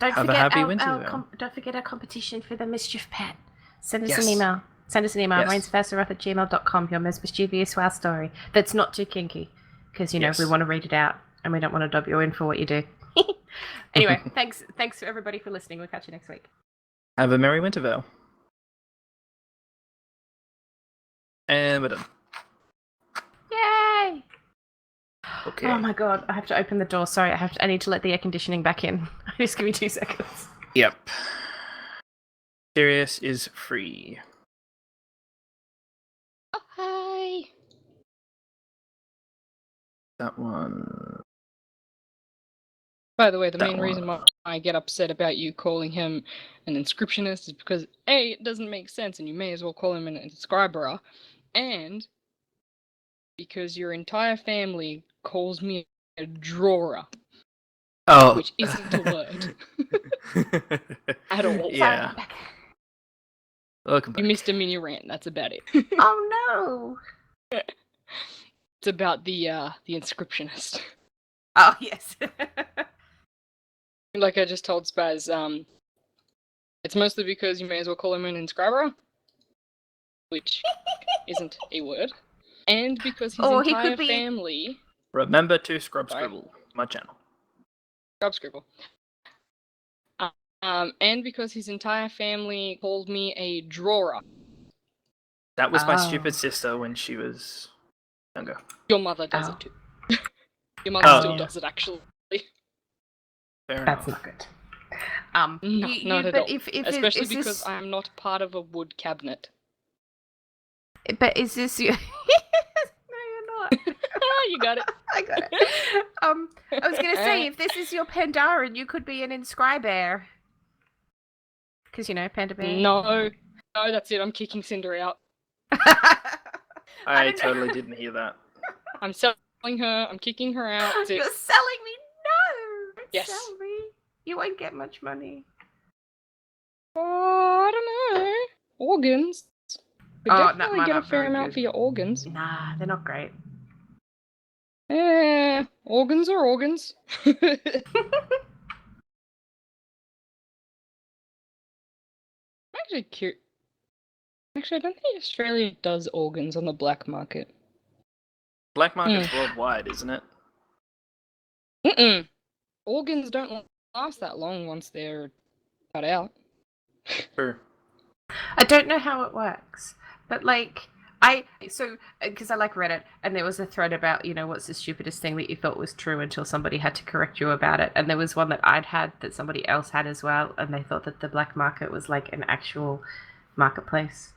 Don't Have forget a happy winter. don't forget our competition for the mischief pet. Send us Yes. an email. Yes. reinsofAzeroth@gmail.com. Your most mischievous WoW story that's not too kinky, because you know we want to read it out and we don't want to dub you in for what you do. Anyway, thanks to everybody for listening. We'll catch you next week. Have a merry wintervale. And we're done. Yay! Okay. Oh my god, I have to open the door. Sorry, I need to let the air conditioning back in. Just give me 2 seconds. Yep. Sirius is free. Oh, hi. That one. By the way, the That main reason why I get upset about you calling him an inscriptionist is because A, it doesn't make sense and you may as well call him an inscriber, and because your entire family calls me a drawer, which isn't a word. At all. Yeah. Welcome back. You missed a mini rant, that's about it. Oh no! It's about the inscriptionist. Oh yes. Like I just told Spaz, it's mostly because you may as well call him an inscriber, which isn't a word, and because his entire family... Remember to scrub scribble my channel. Scrub scribble. And because his entire family called me a drawer. That was my stupid sister when she was younger. Your mother does it too. Your mother still does it, actually. Fair That's enough. not good. No, not at all. Especially is because this... I'm not part of a wood cabinet. But is this your... No, you're not. You got it. I got it. I was going to say, if this is your Pandaren, you could be an inscriber. Because, you know, Panda Bear. No, that's it. I'm kicking Cinder out. I totally didn't hear that. I'm selling her. I'm kicking her out. You're selling me? No! Don't Yes. sell me. You won't get much money. Oh, I don't know. Organs. You definitely get a fair amount for your organs. Nah, they're not great. Organs are organs. Actually, cute. Actually, I don't think Australia does organs on the black market. Black market's worldwide, isn't it? Mm-mm. Organs don't last that long once they're cut out. True. I don't know how it works, but like, because I like Reddit, and there was a thread about, you know, what's the stupidest thing that you thought was true until somebody had to correct you about it, and there was one that I'd had that somebody else had as well, and they thought that the black market was like an actual marketplace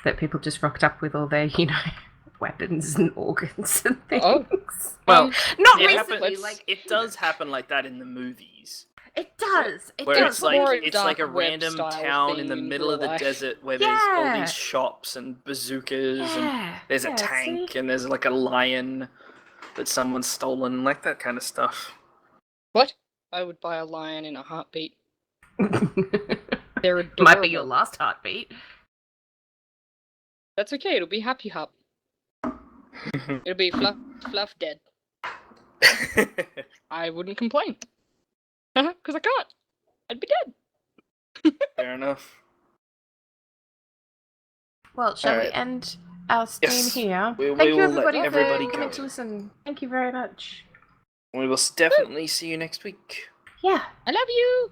that people just rocked up with all their, you know, weapons and organs and things. Oh. Well, not it recently. happens, it does happen like that in the movies. It does. It where does. it's like a random town in the middle of the desert where there's all these shops and bazookas and there's a tank and there's like a lion that someone's stolen, like that kind of stuff. What? I would buy a lion in a heartbeat. They're adorable. Might be your last heartbeat. That's okay, it'll be happy hop. It'll be fluff dead. I wouldn't complain. Because I can't. I'd be dead. Fair enough. Well, shall we end our stream here? Thank you everybody for coming to listen. Thank you very much. We will definitely see you next week. Yeah. I love you.